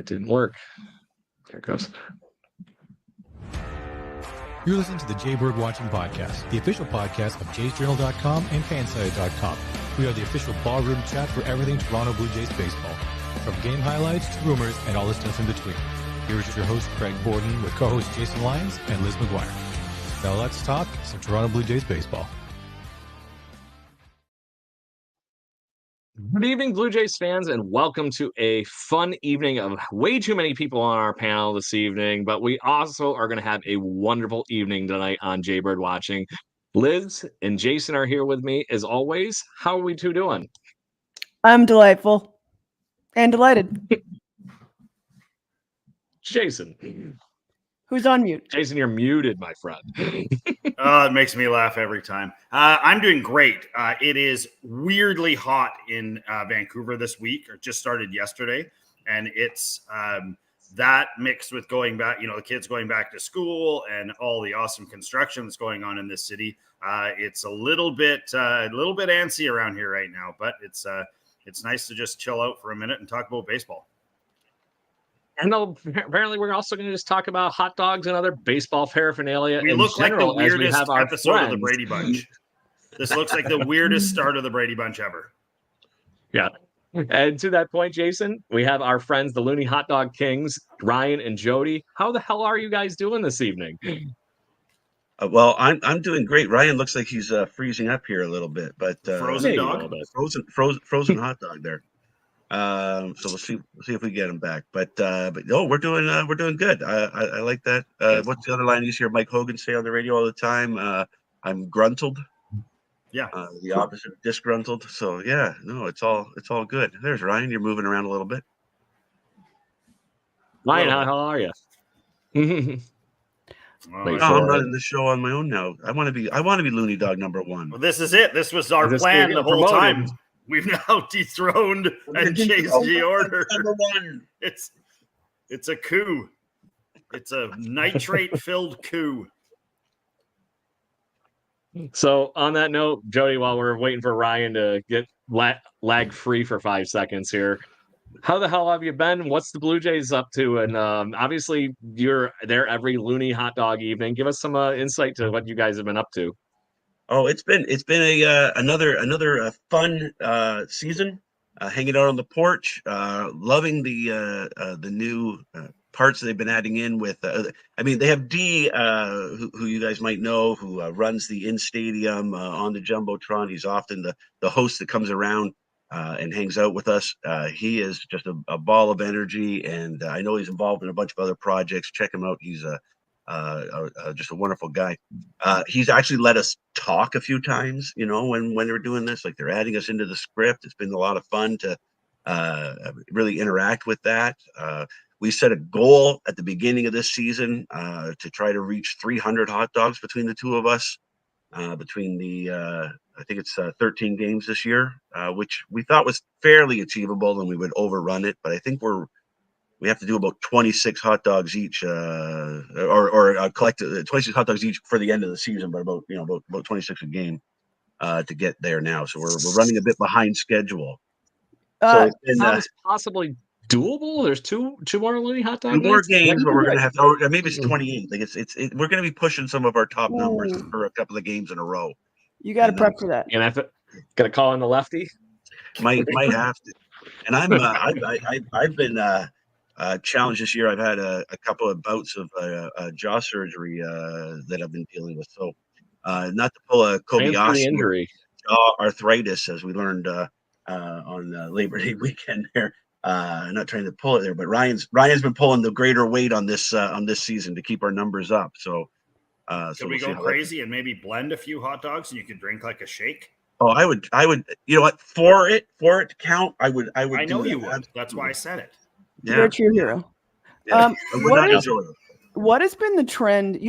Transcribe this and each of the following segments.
It didn't work. There it goes. You're listening to the Jaybird Watching Podcast, the official podcast of jaysjournal.com and fansite.com. We are the official ballroom chat for everything Toronto Blue Jays baseball, from game highlights to rumors and all the stuff in between. Here's your host, Craig Borden, with co-host Jason Lyons and Liz McGuire. Now let's talk some Toronto Blue Jays baseball. Good evening, Blue Jays fans, and welcome to a fun evening of way too many people on our panel this evening, but we also are going to have a wonderful evening tonight on Jaybird Watching. Liz and Jason are here with me, as always. How are we two doing? I'm delightful and delighted. Jason. Who's on mute? Jason, you're muted, my friend. It makes me laugh every time. I'm doing great. It is weirdly hot in Vancouver this week, or just started yesterday. And it's that mixed with going back, the kids going back to school and all the awesome construction that's going on in this city. It's a little bit antsy around here right now, but it's nice to just chill out for a minute and talk about baseball. And apparently we're also going to just talk about hot dogs and other baseball paraphernalia. We look like the weirdest episode of the Brady Bunch. This looks like the weirdest start of the Brady Bunch ever. Yeah. And to that point, Jason, we have our friends, the Loonie Dog Kings, Ryan and Jody. How the hell are you guys doing this evening? Well, I'm doing great. Ryan looks like he's freezing up here a little bit, but frozen dog, frozen hot dog there. So we'll see if we get him back. But no, we're doing good. I like that. What's the other line you hear Mike Hogan say on the radio all the time? I'm gruntled. Yeah. The opposite of disgruntled. So yeah, no, it's all good. There's Ryan. You're moving around a little bit. Ryan, how are you? I'm running the show on my own now. I want to be Loonie Dog number one. Well, this is it. This was our plan the whole time. We've now dethroned and chased the order. Number one. It's a coup. It's a nitrate-filled coup. So on that note, Jody, while we're waiting for Ryan to get lag-free for 5 seconds here, how the hell have you been? What's the Blue Jays up to? And obviously you're there every Loonie hot dog evening. Give us some insight to what you guys have been up to. Oh, it's been another fun season. Hanging out on the porch, loving the new parts that they've been adding in with. They have D, who you guys might know, who runs the in stadium on the jumbotron. He's often the host that comes around and hangs out with us. He is just a ball of energy, and I know he's involved in a bunch of other projects. Check him out. He's just a wonderful guy. He's actually let us talk a few times, when they're doing this, like they're adding us into the script. It's been a lot of fun to really interact with that. We set a goal at the beginning of this season to try to reach 300 hot dogs between the two of us, between the I think it's 13 games this year, which we thought was fairly achievable, and we would overrun it. But I think we have to do about 26 hot dogs each, or collect 26 hot dogs each for the end of the season, but about 26 a game to get there now. So we're running a bit behind schedule. So it's possibly doable. There's two more Loonie hot dogs. 2 more games, but we're gonna have to, or maybe it's 28. Like we're gonna be pushing some of our top numbers for a couple of games in a row. You got to prep for that. And I've got to call in the lefty. Might have to. And I've been challenged this year. I've had a couple of bouts of jaw surgery that I've been dealing with. So not to pull a Kobayashi injury, jaw arthritis, as we learned on Labor Day weekend there. Not trying to pull it there, but Ryan's been pulling the greater weight on this season to keep our numbers up. So should we go crazy and maybe blend a few hot dogs and you could drink like a shake? Oh, I would. You know what? For it to count, I would. I know you would. That's why I said it. Yeah. You're a true hero. Yeah. What has been the trend?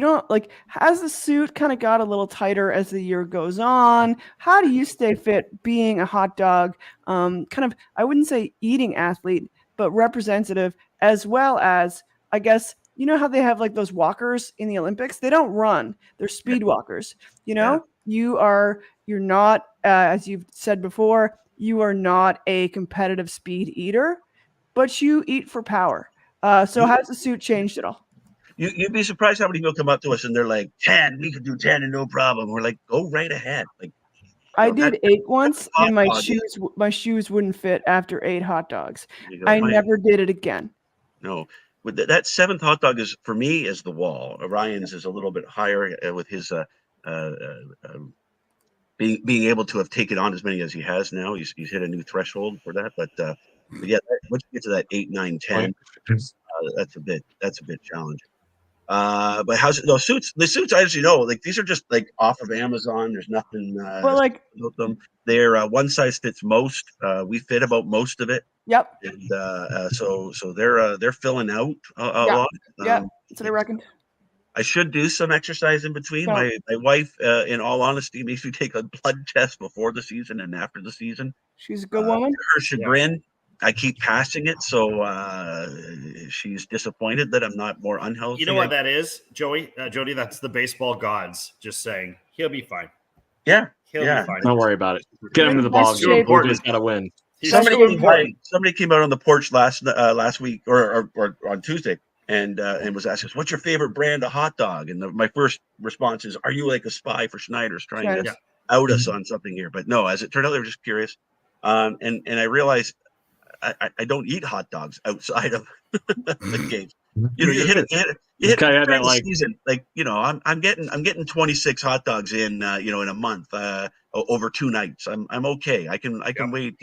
Has the suit kind of got a little tighter as the year goes on? How do you stay fit being a hot dog, kind of, I wouldn't say eating athlete, but representative, as well as, I guess, how they have like those walkers in the Olympics? They don't run. They're speed walkers. You're not, as you've said before, you are not a competitive speed eater, but you eat for power. So has the suit changed at all? You'd be surprised how many people come up to us and they're like, 10, we could do 10 and no problem. We're like, go right ahead. Like, I did 8 once, hot and dog. my shoes wouldn't fit after 8 hot dogs. You go, I fine. never did it again. No, with that 7th hot dog is for me is the wall. Ryan's is a little bit higher with his being able to have taken on as many as he has now. He's hit a new threshold for that. But yeah, once you get to that 8, 9, 10, that's a bit challenging. But how's it? No suits. The suits, I actually know, like these are just like off of Amazon. There's nothing But like, about them. They're one size fits most. We fit about most of it. yep, And so they're filling out a Yeah. lot. yeah, that's what I reckoned. I should do some exercise in between. No. My wife, in all honesty, makes me take a blood test before the season and after the season. She's a good woman. To her chagrin, I keep passing it, so she's disappointed that I'm not more unhealthy. You know what that is, Joey? Jody, that's the baseball gods just saying he'll be fine. Yeah, He'll yeah. be fine. Don't worry about it. Get him to the Best ball. shape. Blue Jays got to win. Somebody came out on the porch last week or on Tuesday and was asking us, "What's your favorite brand of hot dog?" And my first response is, "Are you like a spy for Schneider's trying to out us on something here?" But no, as it turned out, they were just curious. And I realized I don't eat hot dogs outside of the game. You know, you hit it during the season. Like, you know, I'm getting 26 hot dogs in in a month over 2 nights. I'm okay. I can wait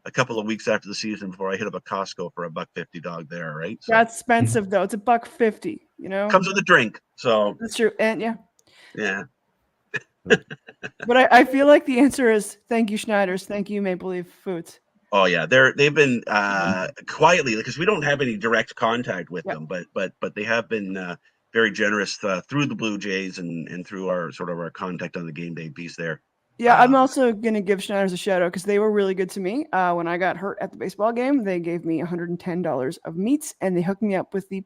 a couple of weeks after the season before I hit up a Costco for $1.50 dog there, right? So, That's expensive though. It's $1.50. You know, comes with a drink. So that's true. And yeah. But I feel like the answer is thank you, Schneider's. Thank you, Maple Leaf Foods. Oh yeah, they've been quietly, because we don't have any direct contact with them, but they have been very generous through the Blue Jays and through our contact on the game day piece there. Yeah, I'm also gonna give Schneider's a shout out because they were really good to me. When I got hurt at the baseball game, they gave me $110 of meats, and they hooked me up with the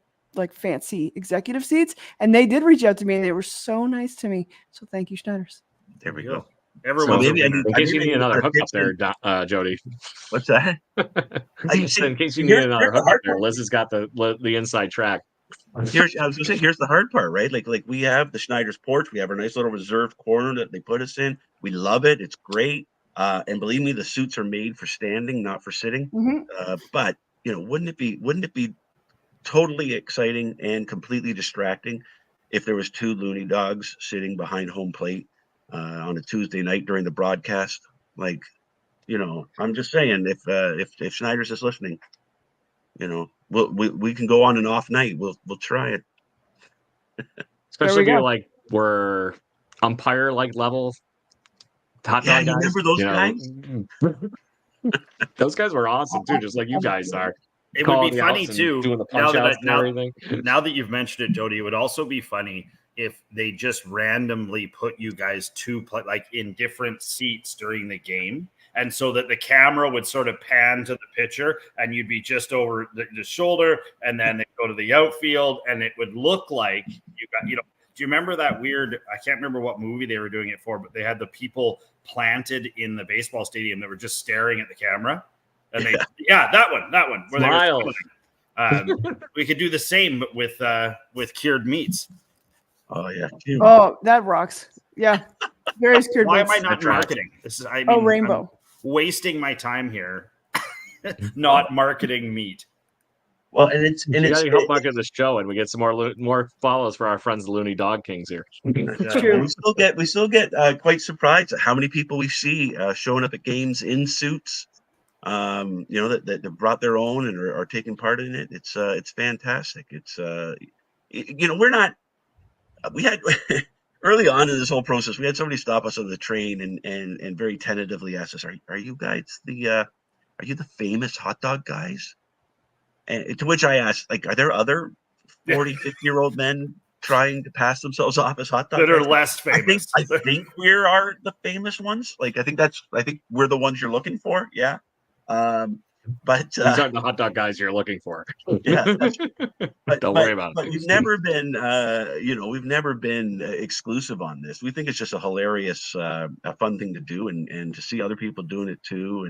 fancy executive seats. And they did reach out to me, and they were so nice to me. So thank you, Schneider's. There we go. Everyone's in case you need another hookup there, Jody. What's that? In case you need another hookup there, Liz has got the inside track. I was gonna say, here's the hard part, right? Like we have the Schneider's porch. We have our nice little reserved corner that they put us in. We love it. It's great. And believe me, the suits are made for standing, not for sitting. Mm-hmm. But wouldn't it be totally exciting and completely distracting if there was 2 Loonie dogs sitting behind home plate on a Tuesday night during the broadcast? Like, I'm just saying, if Schneider's is listening, we can go on an off night. We'll try it. Especially if you were umpire level hot dog guys. Remember those guys? Those guys were awesome too, just like you guys are. It would be funny too, doing the punch outs and everything. Now that you've mentioned it, Jody, it would also be funny if they just randomly put you guys in different seats during the game. And so that the camera would sort of pan to the pitcher and you'd be just over the shoulder, and then they go to the outfield and it would look like you got, do you remember that weird, I can't remember what movie they were doing it for, but they had the people planted in the baseball stadium that were just staring at the camera. And they, that one. Where Smile. We could do the same, but with cured meats. Oh yeah. Oh, that rocks. Yeah. Various cured Why meats. am I not marketing? This is rainbow. I'm wasting my time here, not marketing meat. Well, and it's help market this show, and we get some more follows for our friends the Loonie Dog Kings here. We still get quite surprised at how many people we see showing up at games in suits. That brought their own and are taking part in it. It's fantastic. It's we're not. We had early on in this whole process, we had somebody stop us on the train and very tentatively ask us, "Are you guys are you the famous hot dog guys?" And to which I asked, are there other 40, 50-year-old men trying to pass themselves off as hot dog that guys? are less famous? I think we are the famous ones. I think we're the ones you're looking for. Yeah. But these aren't the hot dog guys you're looking for. Yeah. Don't worry about it. But we've never been exclusive on this. We think it's just a hilarious, a fun thing to do, and to see other people doing it too,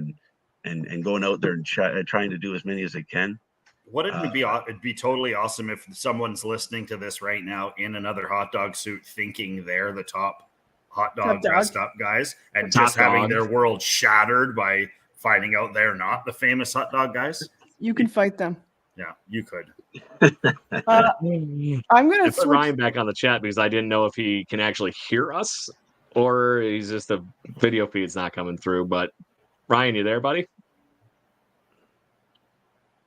and going out there and trying to do as many as they can. Wouldn't it be? It'd be totally awesome if someone's listening to this right now in another hot dog suit, thinking they're the top hot dog dressed up guys, and Top just having dog. their world shattered by finding out they're not the famous hot dog guys. You can fight them. Yeah, you could. I'm gonna put switch. Ryan back on the chat because I didn't know if he can actually hear us or he's just the video feed's not coming through. But Ryan, you there, buddy?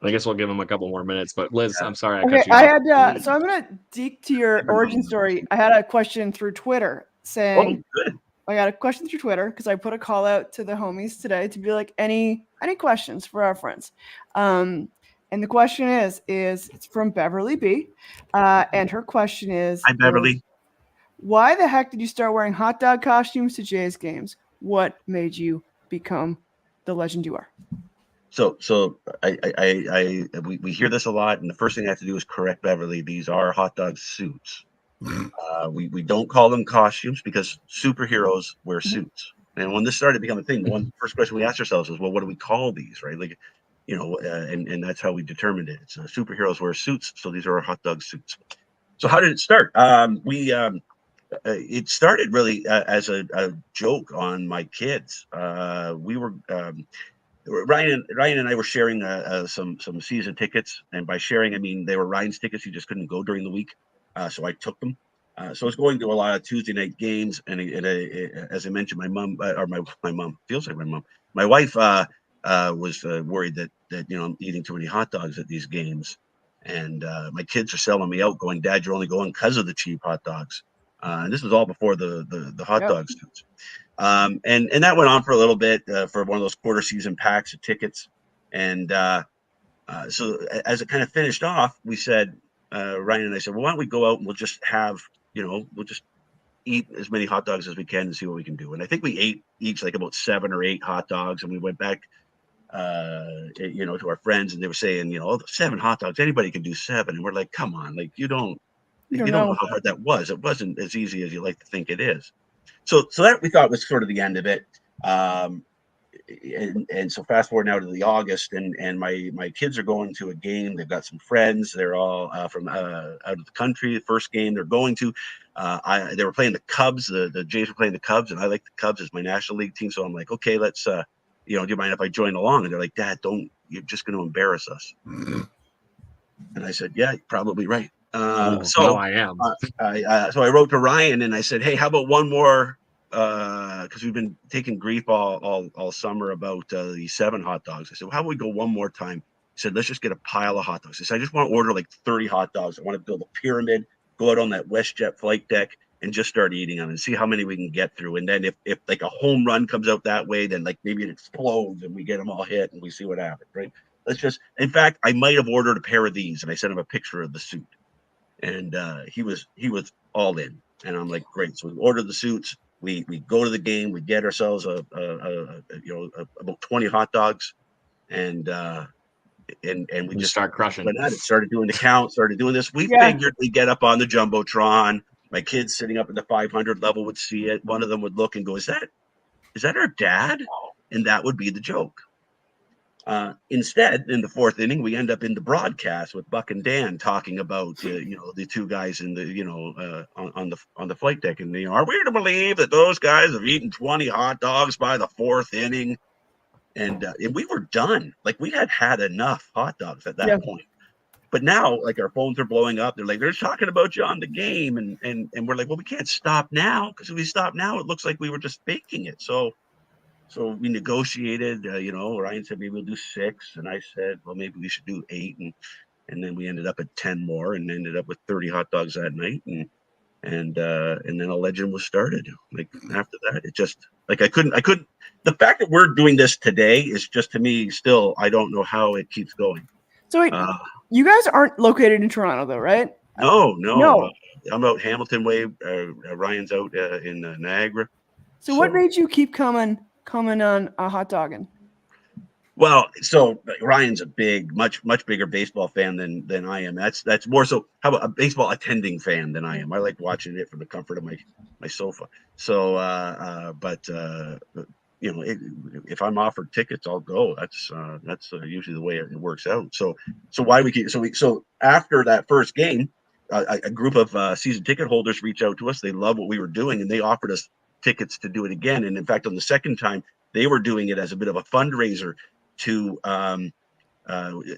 I guess we'll give him a couple more minutes. But Liz, I'm sorry I cut you off. So I'm gonna dig to your origin story. I had a question through Twitter saying, good. I got a question through Twitter because I put a call out to the homies today to be like, any questions for our friends. And the question is it's from Beverly B. And her question is, Hi, Beverly. Why the heck did you start wearing hot dog costumes to Jays games? What made you become the legend you are? So we hear this a lot, and the first thing I have to do is correct Beverly. These are hot dog suits. We don't call them costumes because superheroes wear suits. And when this started becoming a thing, the first question we asked ourselves was, well, what do we call these, right? Like, and that's how we determined it. It's superheroes wear suits, so these are our hot dog suits. So how did it start? It started really as a joke on my kids. We were Ryan and I were sharing some season tickets, and by sharing I mean they were Ryan's tickets. He just couldn't go during the week, so I took them. So I was going to a lot of Tuesday night games, and as I mentioned, my mom my mom feels like my mom. My wife was worried that I'm eating too many hot dogs at these games, and my kids are selling me out, going, "Dad, you're only going because of the cheap hot dogs." And this was all before the hot dog suits. And that went on for a little bit for one of those quarter season packs of tickets. And so as it kind of finished off, we said, Ryan and I said, well, why don't we go out and we'll just have, we'll just eat as many hot dogs as we can and see what we can do. And I think we ate each like about 7 or 8 hot dogs. And we went back, to our friends, and they were saying, 7 hot dogs, anybody can do 7. And we're like, come on, like you don't know how hard that was. It wasn't as easy as you like to think it is. So that we thought was sort of the end of it. And so fast forward now to the August, and my kids are going to a game. They've got some friends. They're all from out of the country. The first game they're going to, they were playing the Cubs. The Jays were playing the Cubs, and I like the Cubs as my National League team. So I'm like, okay, let's, do you mind if I join along? And they're like, Dad, don't. You're just going to embarrass us. And I said, yeah, you're probably right. So I am. So I wrote to Ryan and I said, hey, how about one more? Because we've been taking grief all summer about these 7 hot dogs. I said, well, how about we go one more time? He said, let's just get a pile of hot dogs. I said, I just want to order like 30 hot dogs. I want to build a pyramid, go out on that WestJet flight deck and just start eating them and see how many we can get through. And then if like a home run comes out that way, then like maybe it explodes and we get them all hit and we see what happens, right? In fact, I might have ordered a pair of these, and I sent him a picture of the suit. And he was all in, and I'm like, great. So we ordered the suits. We go to the game. We get ourselves about 20 hot dogs, and we just start crushing. But it started doing the count. Started doing this. We figured we'd get up on the jumbotron. My kids sitting up at the 500 level would see it. One of them would look and go, "Is that our dad?" And that would be the joke. Instead, in the 4th inning, we end up in the broadcast with Buck and Dan talking about the 2 guys in the on the flight deck, and are we to believe that those guys have eaten 20 hot dogs by the 4th inning? And we were done. Like we had enough hot dogs at that point. But now, like our phones are blowing up. They're like, they're talking about you on the game, and we're like, well, we can't stop now because if we stop now, it looks like we were just faking it. So we negotiated, Ryan said, maybe we'll do 6. And I said, well, maybe we should do 8. And then we ended up at 10 more and ended up with 30 hot dogs that night. And then a legend was started. Like after that, it just like, I couldn't, the fact that we're doing this today is just to me still, I don't know how it keeps going. So wait, you guys aren't located in Toronto though, right? No. I'm out Hamilton way. Ryan's out in Niagara. So what made you keep coming on a hot dogging? Well, so Ryan's a much bigger baseball fan than I am. That's more so how about a baseball attending fan than I am. I like watching it from the comfort of my sofa. So, but if I'm offered tickets, I'll go. That's usually the way it works out. So why we keep so after that first game, a group of season ticket holders reached out to us. They loved what we were doing, and they offered us tickets to do it again. And in fact, on the second time, they were doing it as a bit of a fundraiser to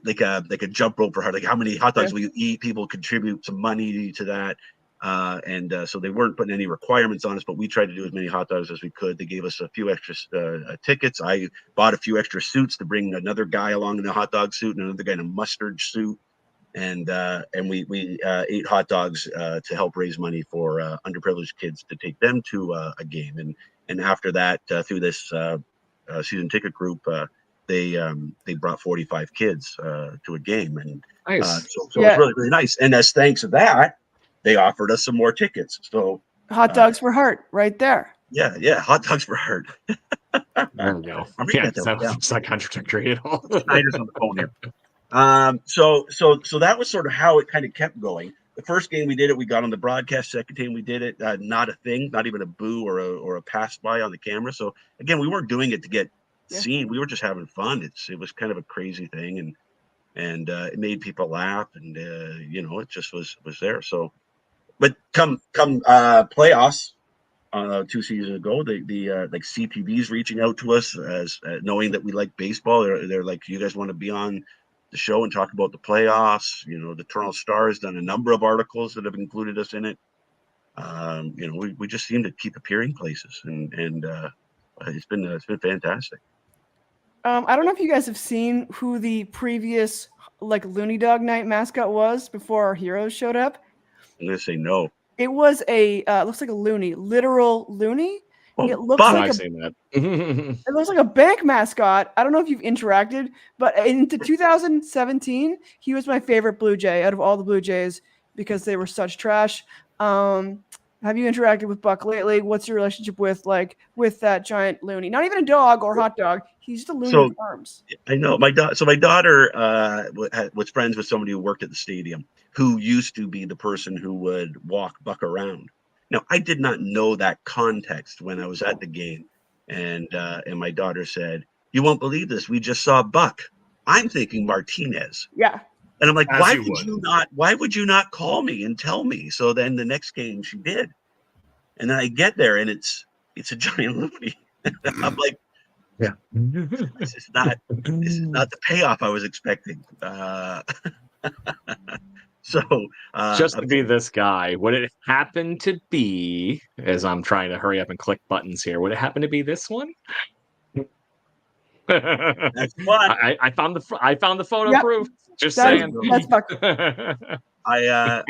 like a jump rope for her. Like, how many hot dogs will you eat? People contribute some money to that. So they weren't putting any requirements on us, but we tried to do as many hot dogs as we could. They gave us a few extra tickets. I bought a few extra suits to bring another guy along in a hot dog suit and another guy in a mustard suit. And we ate hot dogs to help raise money for underprivileged kids to take them to a game. And after that, through this season ticket group, they brought 45 kids to a game. And Nice. so it was really, really nice. And as thanks to that, they offered us some more tickets. So hot dogs for heart right there. Yeah. Hot dogs for heart. There we go. Yeah, it's not contradictory at all. Schneider's on the phone here. So that was sort of how it kind of kept going. The first game we did it, we got on the broadcast. Second game we did it, not a thing, not even a boo or a pass by on the camera. So again, we weren't doing it to get seen. We were just having fun. It was kind of a crazy thing, and it made people laugh, and it just was there. So, but come playoffs 2 seasons ago, the like CPB's reaching out to us as knowing that we like baseball. They're like, you guys want to be on the show and talk about the playoffs? The Toronto Star has done a number of articles that have included us in it. We just seem to keep appearing places, and it's been fantastic. I don't know if you guys have seen who the previous Loonie Dog Night mascot was before our heroes showed up. I'm gonna say no. It was looks like a loony, literal loony. Oh, it looks like I've seen that. It looks like a bank mascot. I don't know if you've interacted, but into 2017, he was my favorite Blue Jay out of all the Blue Jays because they were such trash. Have you interacted with Buck lately? What's your relationship with that giant loony? Not even a dog or hot dog. He's just a loony with arms. I know my daughter was friends with somebody who worked at the stadium, who used to be the person who would walk Buck around. Now, I did not know that context when I was at the game, and my daughter said, "You won't believe this. We just saw Buck." I'm thinking Martinez. Yeah. And I'm like, why would you not call me and tell me? So then the next game she did. And then I get there and it's a giant loony. I'm like, yeah, this is not the payoff I was expecting. Just to be this guy, would it happen to be, as I'm trying to hurry up and click buttons here, would it happen to be this one? Next one. I found the photo proof. Just saying. That's Buck. I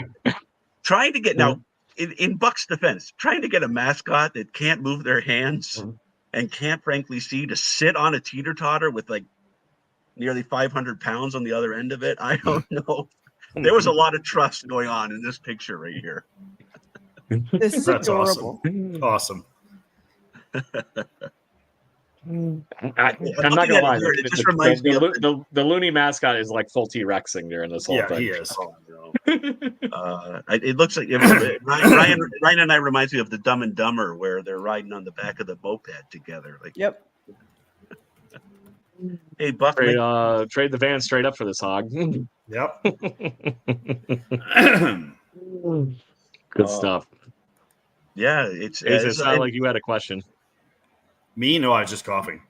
trying to get now in Buck's defense, trying to get a mascot that can't move their hands and can't frankly see to sit on a teeter-totter with like nearly 500 pounds on the other end of it. I don't know. There was a lot of trust going on in this picture right here. This is adorable. Awesome. I'm not gonna lie. It just reminds me of the Looney mascot is like full T-Rexing during this whole thing. He is. Oh, no. It looks like Ryan and I reminds me of the Dumb and Dumber, where they're riding on the back of the moped together. Like, yep. Hey, Buck. Trade the van straight up for this hog. Yep. Good stuff. Yeah, it sounded like you had a question. Me? No, I was just coughing.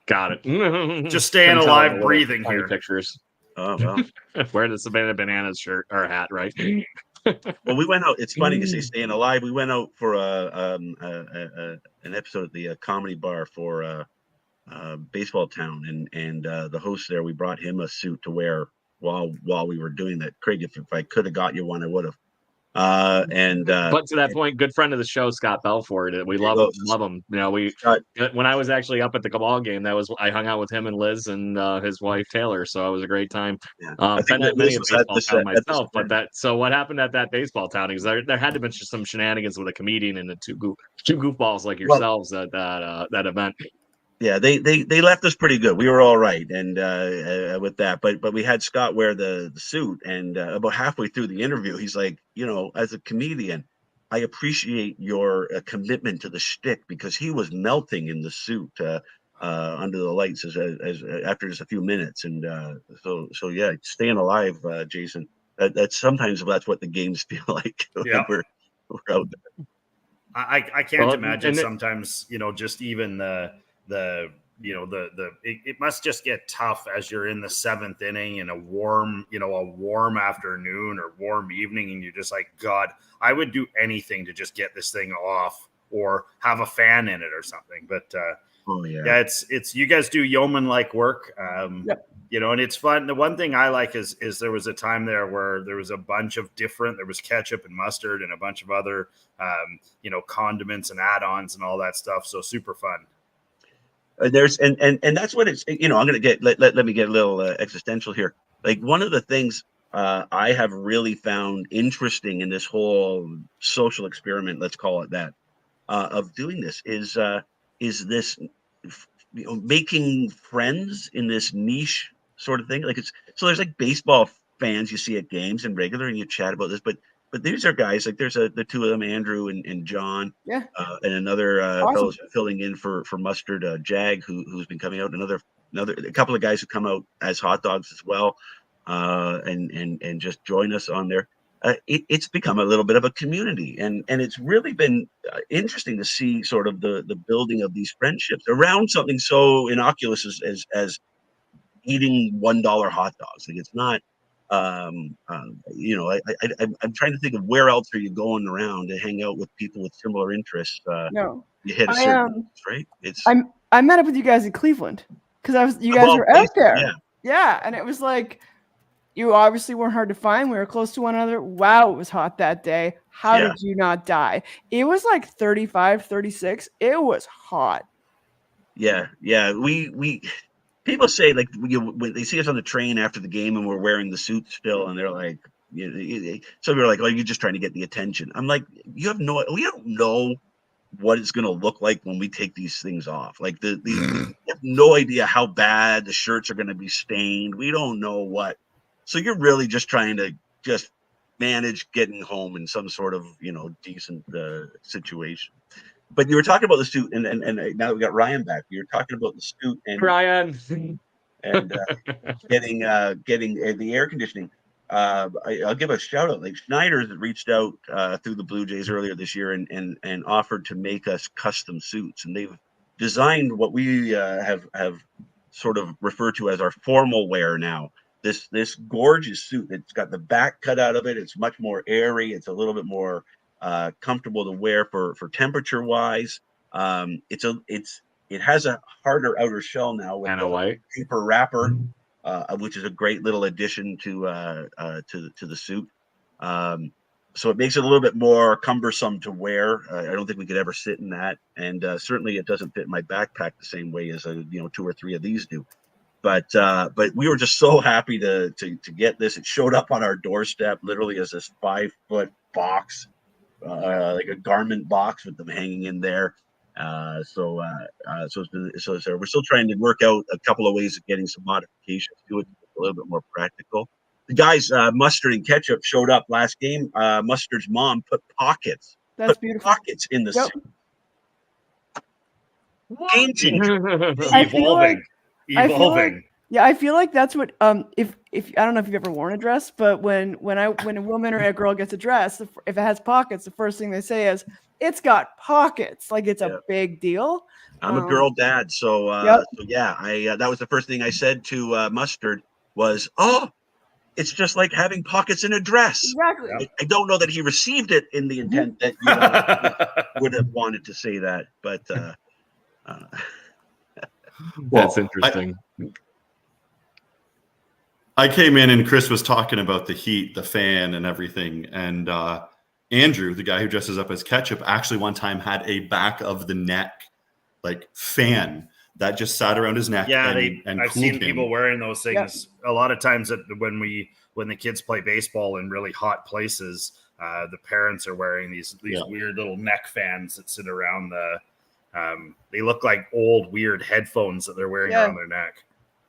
Got it. Just staying alive, breathing here. Pictures. Oh, well. Wearing the Savannah Bananas shirt or hat, right? Well, we went out. It's funny you say staying alive. We went out for an episode at the comedy bar for Baseball Town, and the host there, we brought him a suit to wear while we were doing that. Craig, if I could have got you one, I would have. But to that point, good friend of the show, Scott Belford. We love him. When I was actually up at the Cabal game, I hung out with him and Liz and his wife Taylor, so it was a great time. Yeah. Been at many baseball town myself, so what happened at that baseball town? Because there had to have been some shenanigans with a comedian and the two goofballs like yourselves at that event. Yeah, they left us pretty good. We were all right, and with that, but we had Scott wear the suit, and about halfway through the interview, he's like, as a comedian, I appreciate your commitment to the shtick, because he was melting in the suit under the lights as after just a few minutes, and so yeah, staying alive, Jason. That's sometimes that's what the games feel like when we're out there. I can't imagine sometimes, just even it must just get tough as you're in the 7th inning in a warm afternoon or warm evening, and you're just like, God, I would do anything to just get this thing off or have a fan in it or something. But it's you guys do yeoman like work. And it's fun. The one thing I like is there was a time there where there was a bunch of there was ketchup and mustard and a bunch of other, condiments and add-ons and all that stuff. So super fun. There's and that's what it's. I'm gonna get let me get a little existential here. Like, one of the things I have really found interesting in this whole social experiment, let's call it that, of doing this is this, making friends in this niche sort of thing. Like, there's like baseball fans you see at games and regular, and you chat about this, but these are guys, like, there's the two of them, Andrew and John, and another fellow filling in for Mustard, Jag, who's been coming out, a couple of guys who come out as hot dogs as well, and just join us on there. It's become a little bit of a community, and it's really been interesting to see sort of the building of these friendships around something so innocuous as eating $1 hot dogs. Like, it's not, I'm trying to think of where else are you going around to hang out with people with similar interests. No, you hit a certain right. I met up with you guys in Cleveland because you guys were out there. Yeah, and it was like, you obviously weren't hard to find. We were close to one another. Wow, it was hot that day. How did you not die? It was like 35, 36. It was hot. Yeah. We people say, like, when they see us on the train after the game and we're wearing the suits still, and they're like, so we're like, oh, you're just trying to get the attention. I'm like, we don't know what it's going to look like when we take these things off. Like, we have no idea how bad the shirts are going to be stained. We don't know what. So you're really just trying to just manage getting home in some sort of, decent situation. But you were talking about the suit, and now that we got Ryan back, you were talking about the suit and Ryan and getting the air conditioning. I'll give a shout out. Like, Schneider's reached out through the Blue Jays earlier this year and offered to make us custom suits, and they've designed what we have sort of referred to as our formal wear now. This gorgeous suit that's got the back cut out of it. It's much more airy. It's a little bit more comfortable to wear for temperature wise. It has a harder outer shell now with a paper wrapper, which is a great little addition to the suit. So it makes it a little bit more cumbersome to wear. I don't think we could ever sit in that, and certainly it doesn't fit in my backpack the same way as 2 or 3 of these do. But we were just so happy to get this. It showed up on our doorstep literally as this 5-foot box, like a garment box with them hanging in there. So we're still trying to work out a couple of ways of getting some modifications to it, a little bit more practical. The guys, Mustard and Ketchup, showed up last game. Mustard's mom put pockets. That's beautiful. Pockets in the suit. Evolving. I feel like that's what if I don't know if you've ever worn a dress, but when a woman or a girl gets a dress, if it has pockets, the first thing they say is, it's got pockets. Like, it's a big deal. I'm a girl dad, so that was the first thing I said to Mustard was, oh, it's just like having pockets in a dress. Exactly. I don't know that he received it in the intent that you would have wanted to say that, but that's interesting. I came in and Chris was talking about the heat, the fan, and everything. And Andrew, the guy who dresses up as Ketchup, actually one time had a back of the neck fan that just sat around his neck. Yeah, and I've seen people wearing those things a lot of times. When the kids play baseball in really hot places, the parents are wearing these weird little neck fans that sit around the. They look like old weird headphones that they're wearing around their neck.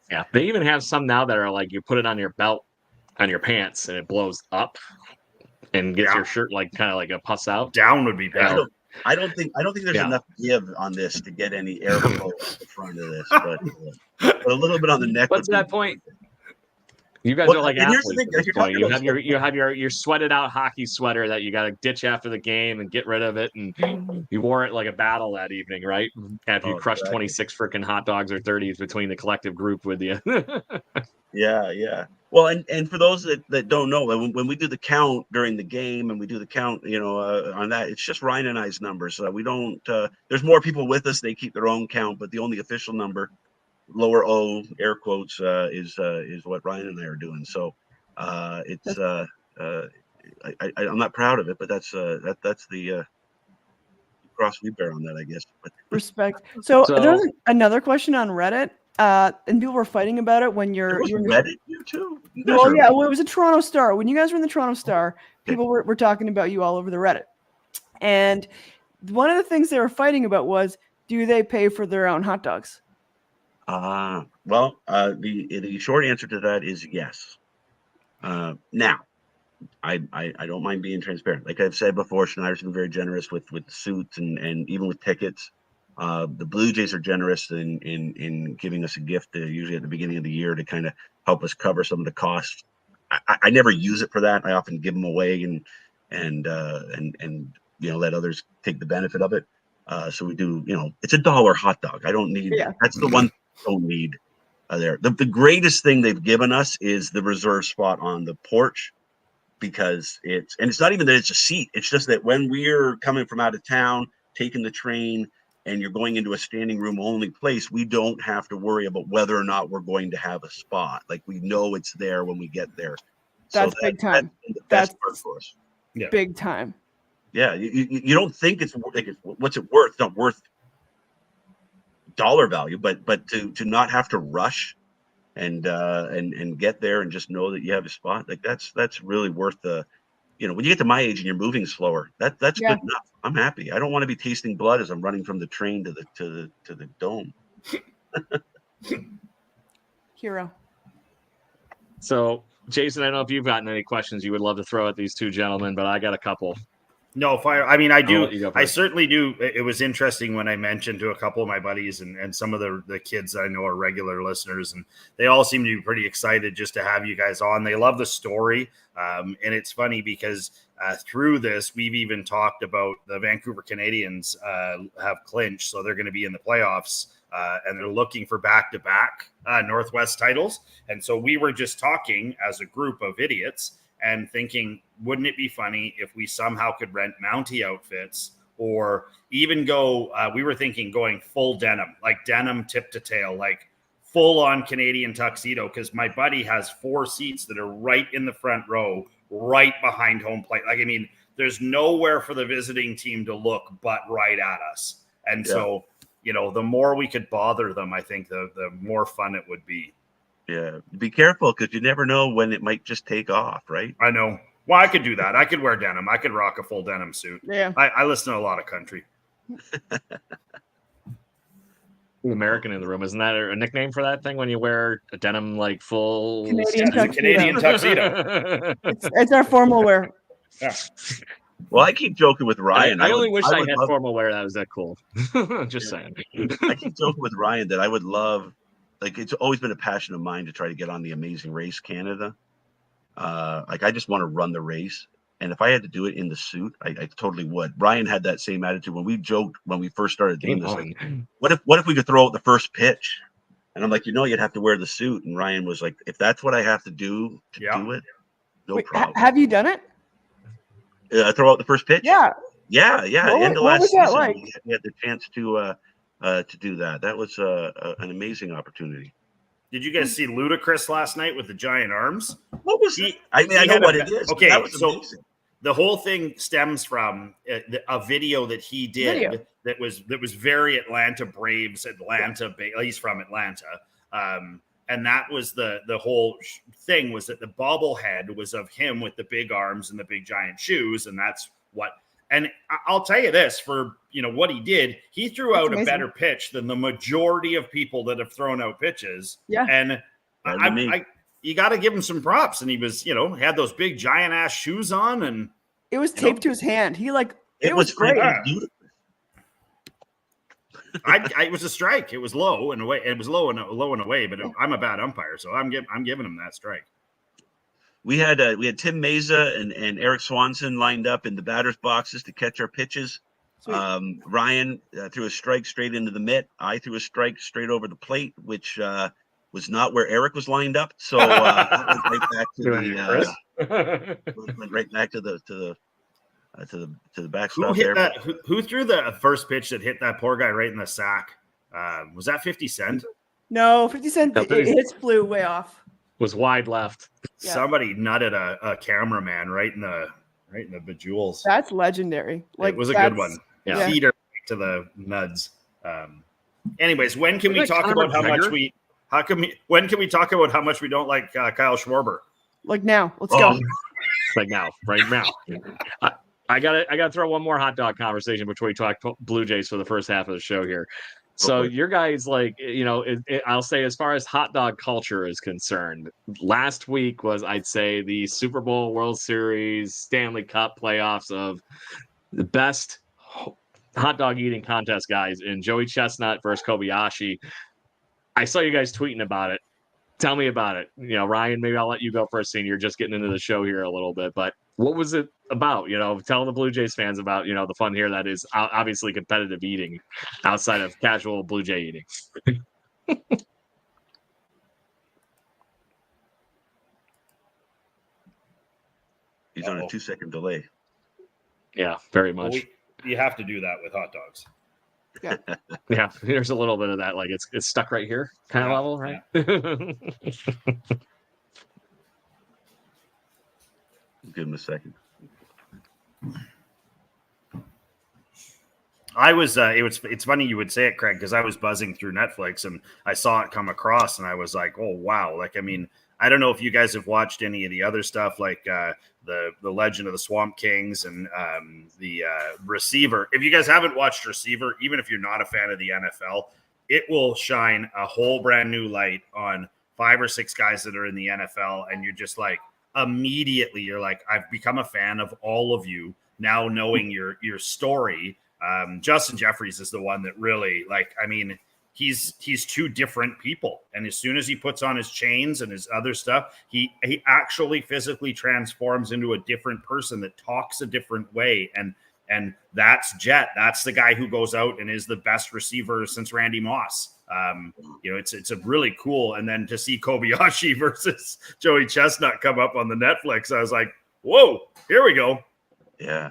Yeah, they even have some now that are like, you put it on your belt, on your pants, and it blows up. and gets your shirt like kind of like a puss out. Down would be better. I don't think there's enough give on this to get any airflow at the front of this, but a little bit on the neck. What's that point? You guys are like athletes thing, at this point. You have your sweated out hockey sweater that you got to ditch after the game and get rid of it, and you wore it like a battle that evening, right? After you crushed 26 freaking hot dogs or 30s between the collective group with you. Yeah. Well, and for those that don't know, when we do the count during the game and we do the count, on that, it's just Ryan and I's numbers. We don't. There's more people with us; they keep their own count, but the only official number, lower O, air quotes, is what Ryan and I are doing. So it's I'm not proud of it, but that's the cross we bear on that, I guess. But respect. So there's another question on Reddit. And people were fighting about it when you're Reddit, you too. Well, yeah, well, it was a Toronto Star. When you guys were in the Toronto Star, people were talking about you all over the Reddit. And one of the things they were fighting about was, do they pay for their own hot dogs? Well, the short answer to that is yes. Now, I don't mind being transparent. Like I've said before, Schneider's been very generous with suits and even with tickets. The Blue Jays are generous in giving us a gift usually at the beginning of the year to kind of help us cover some of the costs. I never use it for that. I often give them away and let others take the benefit of it. So we do, it's $1 hot dog. I don't need that's the one I don't need there. The greatest thing they've given us is the reserve spot on the porch, because it's not even that it's a seat. It's just that when we're coming from out of town, taking the train, and you're going into a standing room only place, we don't have to worry about whether or not we're going to have a spot. Like, we know it's there when we get there. That's big time. That's part for us. Yeah. Big time. Yeah. You don't think it's what's it worth? It's not worth dollar value, but to not have to rush and get there and just know that you have a spot, like that's really worth the, when you get to my age and you're moving slower, that's good enough. I'm happy. I don't want to be tasting blood as I'm running from the train to the dome. Hero. So, Jason, I don't know if you've gotten any questions you would love to throw at these two gentlemen, but I got a couple. No, fire. I mean, I do. I certainly do. It was interesting when I mentioned to a couple of my buddies and some of the kids I know are regular listeners, and they all seem to be pretty excited just to have you guys on. They love the story. And it's funny because through this, we've even talked about the Vancouver Canadians have clinched, so they're going to be in the playoffs, and they're looking for back-to-back Northwest titles. And so we were just talking as a group of idiots and thinking, wouldn't it be funny if we somehow could rent Mountie outfits, or even go, we were thinking going full denim, like denim tip to tail, like full on Canadian tuxedo. Cause my buddy has 4 seats that are right in the front row, right behind home plate. Like, I mean, there's nowhere for the visiting team to look but right at us. And so, the more we could bother them, I think the more fun it would be. Yeah, be careful because you never know when it might just take off, right? I know. Well, I could do that. I could wear denim. I could rock a full denim suit. Yeah. I listen to a lot of country. American in the room. Isn't that a nickname for that thing when you wear a denim, like full Canadian tuxedo? It's our formal wear. Yeah. Well, I keep joking with Ryan. I only wish I had formal wear that was that cool. Just saying. I keep joking with Ryan that I would love, like, it's always been a passion of mine to try to get on the Amazing Race Canada. Like, I just want to run the race. And if I had to do it in the suit, I totally would. Ryan had that same attitude when we joked when we first started doing this. Like, what if we could throw out the first pitch? And I'm like, you'd have to wear the suit. And Ryan was like, if that's what I have to do do it, no problem. Have you done it? Throw out the first pitch? Yeah. End of last was season, that like? we had the chance to do that. That was an amazing opportunity. Did you guys see Ludacris last night with the giant arms? What was he? I know what it is. Okay, that was so amazing. The whole thing stems from a video that he did that was very Atlanta Braves, he's from Atlanta. And that was the whole thing, was that the bobblehead was of him with the big arms and the big giant shoes. And that's what, and I'll tell you this, for what he did, he threw out a better pitch than the majority of people that have thrown out pitches. Yeah. And you got to give him some props. And he was, had those big giant ass shoes on, and It was taped to his hand. He it was great. beautiful. It was a strike. It was low and away. It was low and away. But I'm a bad umpire, so I'm giving him that strike. We had Tim Meza and Eric Swanson lined up in the batter's boxes to catch our pitches. Ryan threw a strike straight into the mitt. I threw a strike straight over the plate, which was not where Eric was lined up. So went right back to the backstop. Who threw the first pitch that hit that poor guy right in the sack? Was that 50 Cent? No, 50 Cent. His flew way off. Was wide left. Yeah. Somebody nutted a cameraman right in the bejewels. That's legendary. It was a good one. Yeah. Feeder to the nuds. Anyways, when can we talk about how much we don't like Kyle Schwarber? Like now. Let's go. Like now, right now. I gotta throw one more hot dog conversation before we talk Blue Jays for the first half of the show here. So your guys, I'll say as far as hot dog culture is concerned, last week was, I'd say, the Super Bowl, World Series, Stanley Cup playoffs of the best hot dog eating contest guys in Joey Chestnut versus Kobayashi. I saw you guys tweeting about it. Tell me about it. Ryan, maybe I'll let you go first, seeing you're just getting into the show here a little bit, but what was it about? Tell the Blue Jays fans about, the fun here that is obviously competitive eating outside of casual Blue Jay eating. He's on a 2-second delay. Yeah, very much. Well, you have to do that with hot dogs. Yeah. Yeah, there's a little bit of that, like it's stuck right here kind of level, right? Yeah. Give him a second. It's funny you would say it, Craig, because I was buzzing through Netflix and I saw it come across and I was like, oh wow. I don't know if you guys have watched any of the other stuff, like the Legend of the Swamp Kings and the Receiver. If you guys haven't watched Receiver, even if you're not a fan of the NFL, it will shine a whole brand new light on 5 or 6 guys that are in the NFL, and you're just like, immediately you're like, I've become a fan of all of you now, knowing your story. Justin Jeffries is the one that really, he's 2 different people, and as soon as he puts on his chains and his other stuff, he actually physically transforms into a different person that talks a different way. And that's Jet. That's the guy who goes out and is the best receiver since Randy Moss. It's a really cool. And then to see Kobayashi versus Joey Chestnut come up on the Netflix, I was like, whoa, here we go. Yeah.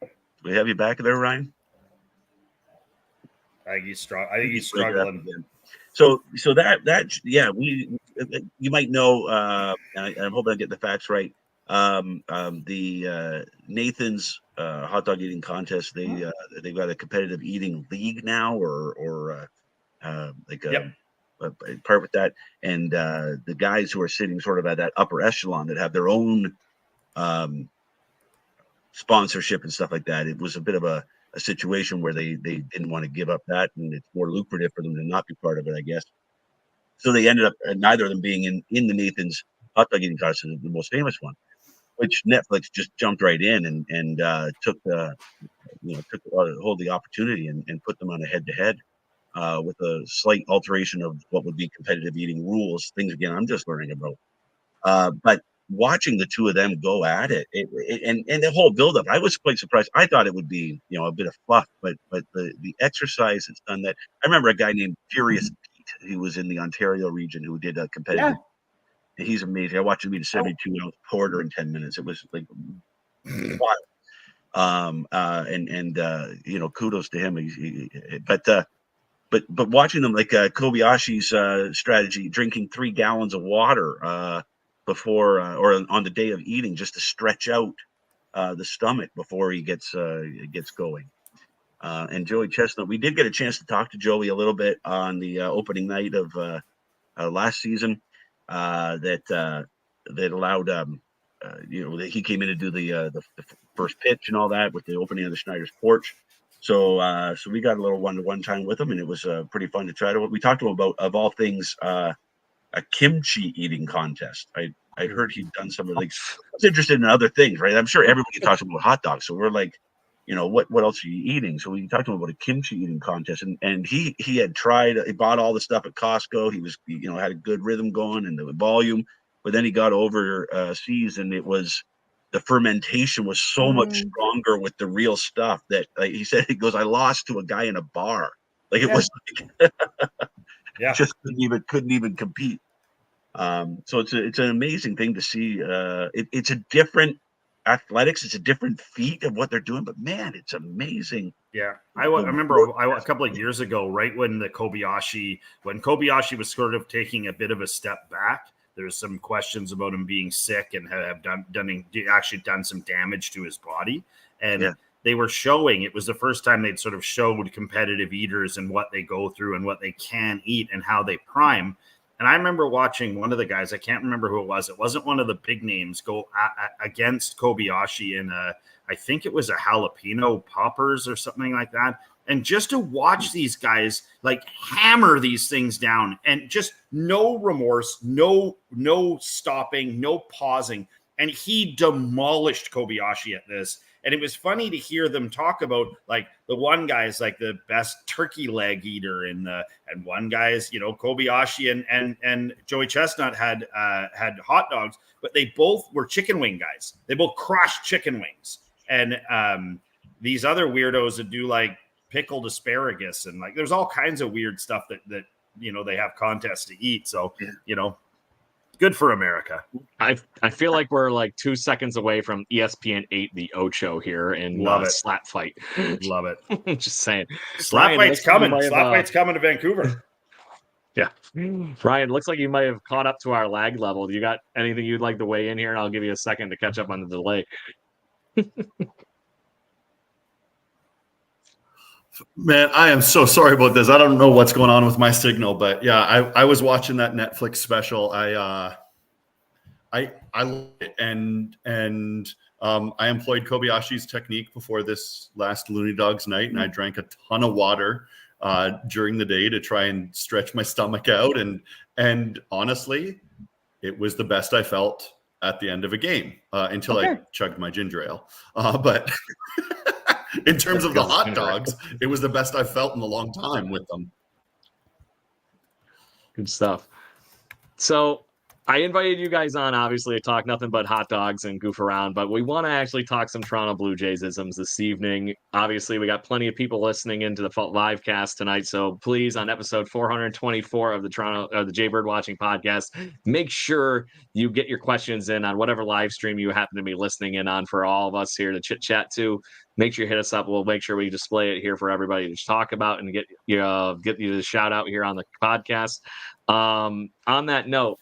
Do we have you back there, Ryan? I think he's struggling. So that you might know, and I'm hoping I get the facts right. The Nathan's hot dog eating contest, they've got a competitive eating league now, or part with that, and the guys who are sitting sort of at that upper echelon that have their own sponsorship and stuff like that. It was a bit of a situation where they didn't want to give up that, and it's more lucrative for them to not be part of it, I guess. So they ended up neither of them being in the Nathan's hot dog eating contest, the most famous one, which Netflix just jumped right in and took the opportunity and put them on a head-to-head with a slight alteration of what would be competitive eating rules. Things, again, I'm just learning about. But watching the 2 of them go at it, and the whole buildup, I was quite surprised. I thought it would be, a bit of fluff, but the exercise that's done that. I remember a guy named Furious Pete, who was in the Ontario region, who did a competitive. Yeah. He's amazing. I watched him eat a 72-ounce porter in 10 minutes. It was like wild. Kudos to him. But watching them, like Kobayashi's strategy, drinking 3 gallons of water before or on the day of eating, just to stretch out the stomach before he gets going. And Joey Chestnut, we did get a chance to talk to Joey a little bit on the opening night of last season. That allowed that he came in to do the first pitch and all that with the opening of the Schneider's porch. So we got a little one-to-one time with him, and it was pretty fun to try to. We talked to him about, of all things, a kimchi eating contest. I heard he'd done some of like. I was interested in other things, right? I'm sure everybody talks about hot dogs, so we're like, what else are you eating? So we talked to him about a kimchi eating contest, and he had tried. He bought all the stuff at Costco. He was had a good rhythm going and the volume, but then he got overseas, and it was the fermentation was so much stronger with the real stuff that he said he goes, I lost to a guy in a bar. Like it was like, just couldn't even compete. So it's an amazing thing to see. It's a different athletics. It's a different feat of what they're doing, but man, it's amazing. Yeah. I remember a couple of years ago, right when Kobayashi was sort of taking a bit of a step back, there's some questions about him being sick and have done some damage to his body. And they were showing, it was the first time they'd sort of showed competitive eaters and what they go through and what they can eat and how they prime. And I remember watching one of the guys, I can't remember who it was. It wasn't one of the big names, go against Kobayashi in I think it was a jalapeno poppers or something like that. And just to watch these guys like hammer these things down and just no remorse, no stopping, no pausing. And he demolished Kobayashi at this. And it was funny to hear them talk about like the one guy is like the best turkey leg eater and one guy is, Kobayashi and Joey Chestnut had hot dogs, but they both were chicken wing guys. They both crushed chicken wings. And these other weirdos that do like pickled asparagus and like there's all kinds of weird stuff that they have contests to eat. So, good for America. I feel like we're like 2 seconds away from ESPN 8 the Ocho here in Slap Fight. Love it. Just saying. Slap Fight's coming. Slap Fight's coming to Vancouver. Yeah. Ryan, looks like you might have caught up to our lag level. Do you got anything you'd like to weigh in here? And I'll give you a second to catch up on the delay. Man, I am so sorry about this. I don't know what's going on with my signal, but yeah, I was watching that Netflix special. I loved it, and I employed Kobayashi's technique before this last Loonie Dog's night, and I drank a ton of water during the day to try and stretch my stomach out, and honestly, it was the best I felt at the end of a game until I chugged my ginger ale, but. In terms of the hot dogs, it was the best I've felt in a long time with them. Good stuff. So I invited you guys on, obviously, to talk nothing but hot dogs and goof around, but we want to actually talk some Toronto Blue Jays-isms this evening. Obviously, we got plenty of people listening into the live cast tonight, so please, on episode 424 of the Jaybird Watching Podcast, make sure you get your questions in on whatever live stream you happen to be listening in on for all of us here to chit-chat to. Make sure you hit us up. We'll make sure we display it here for everybody to talk about and get you the shout out here on the podcast. On that note,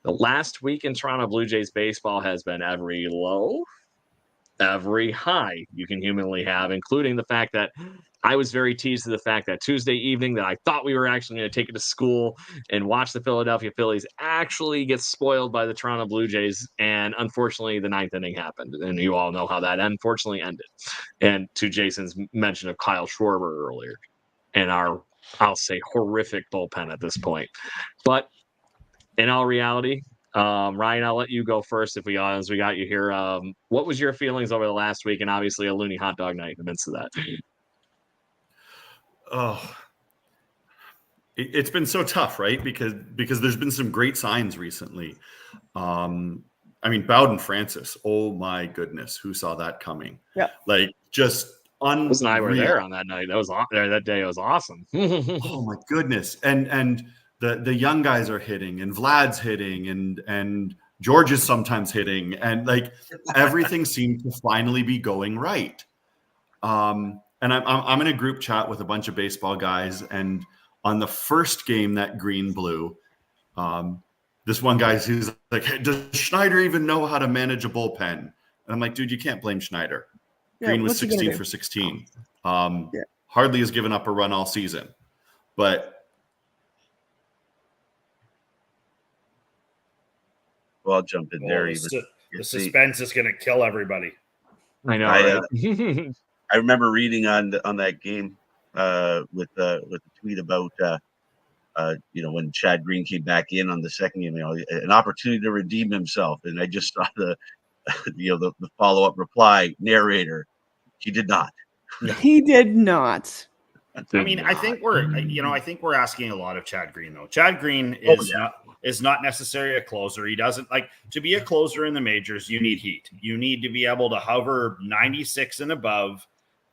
the last week in Toronto Blue Jays baseball has been every low, every high you can humanly have, including the fact that I was very teased to the fact that Tuesday evening that I thought we were actually going to take it to school and watch the Philadelphia Phillies actually get spoiled by the Toronto Blue Jays. And unfortunately, the ninth inning happened. And you all know how that unfortunately ended. And to Jason's mention of Kyle Schwarber earlier and our, I'll say, horrific bullpen at this point. But in all reality, Ryan, I'll let you go first as we got you here. What was your feelings over the last week, and obviously a Loonie hot dog night in the midst of that? Oh, it's been so tough, right? Because there's been some great signs recently. I mean, Bowden Francis. Oh my goodness, who saw that coming? Yeah, like just unreal. Wasn't I were there on that night? That day. It was awesome. Oh my goodness, and the young guys are hitting, and Vlad's hitting, and George is sometimes hitting, and like everything seemed to finally be going right. And I'm in a group chat with a bunch of baseball guys, and on the first game that Green blew, this one guy who's like, hey, does Schneider even know how to manage a bullpen? And I'm like, dude, you can't blame Schneider. Green was 16 for 16. Hardly has given up a run all season, but. Well, I'll jump in there. The suspense is going to kill everybody. I know. Right? I remember reading on that game with a tweet about when Chad Green came back in on the second game, an opportunity to redeem himself. And I just saw the follow-up reply narrator. He did not. He did not. I mean, I think we're asking a lot of Chad Green, though. Chad Green is not necessarily a closer. He doesn't like to be a closer in the majors. You need heat. You need to be able to hover 96 and above,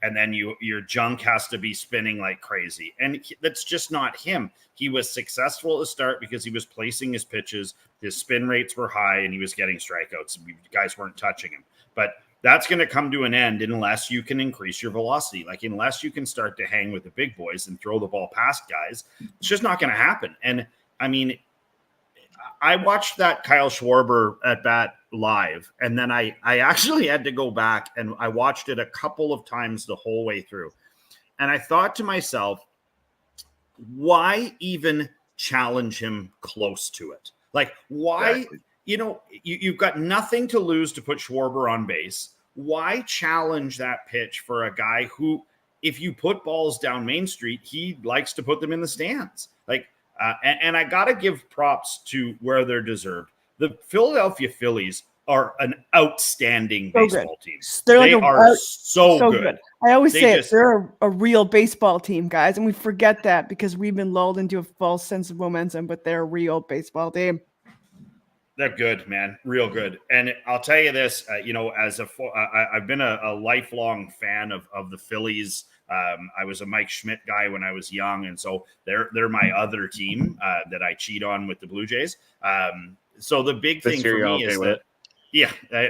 and then your junk has to be spinning like crazy. And that's just not him. He was successful at the start because he was placing his pitches. His spin rates were high, and he was getting strikeouts. Guys weren't touching him, but that's going to come to an end unless you can increase your velocity. Like, unless you can start to hang with the big boys and throw the ball past guys, it's just not going to happen. And I mean, I watched that Kyle Schwarber at bat live, and then I actually had to go back and I watched it a couple of times the whole way through. And I thought to myself, why even challenge him close to it? Like, why? Exactly. You've got nothing to lose to put Schwarber on base. Why challenge that pitch for a guy who, if you put balls down Main Street, he likes to put them in the stands? Like, and I got to give props to where they're deserved. The Philadelphia Phillies are an outstanding baseball team. They are so good. I always say they're a real baseball team, guys, and we forget that because we've been lulled into a false sense of momentum, but they're a real baseball team. They're good, man. Real good. And I'll tell you this, I've been a lifelong fan of the Phillies. I was a Mike Schmidt guy when I was young. And so they're my other team that I cheat on with the Blue Jays. So the big thing for me is that,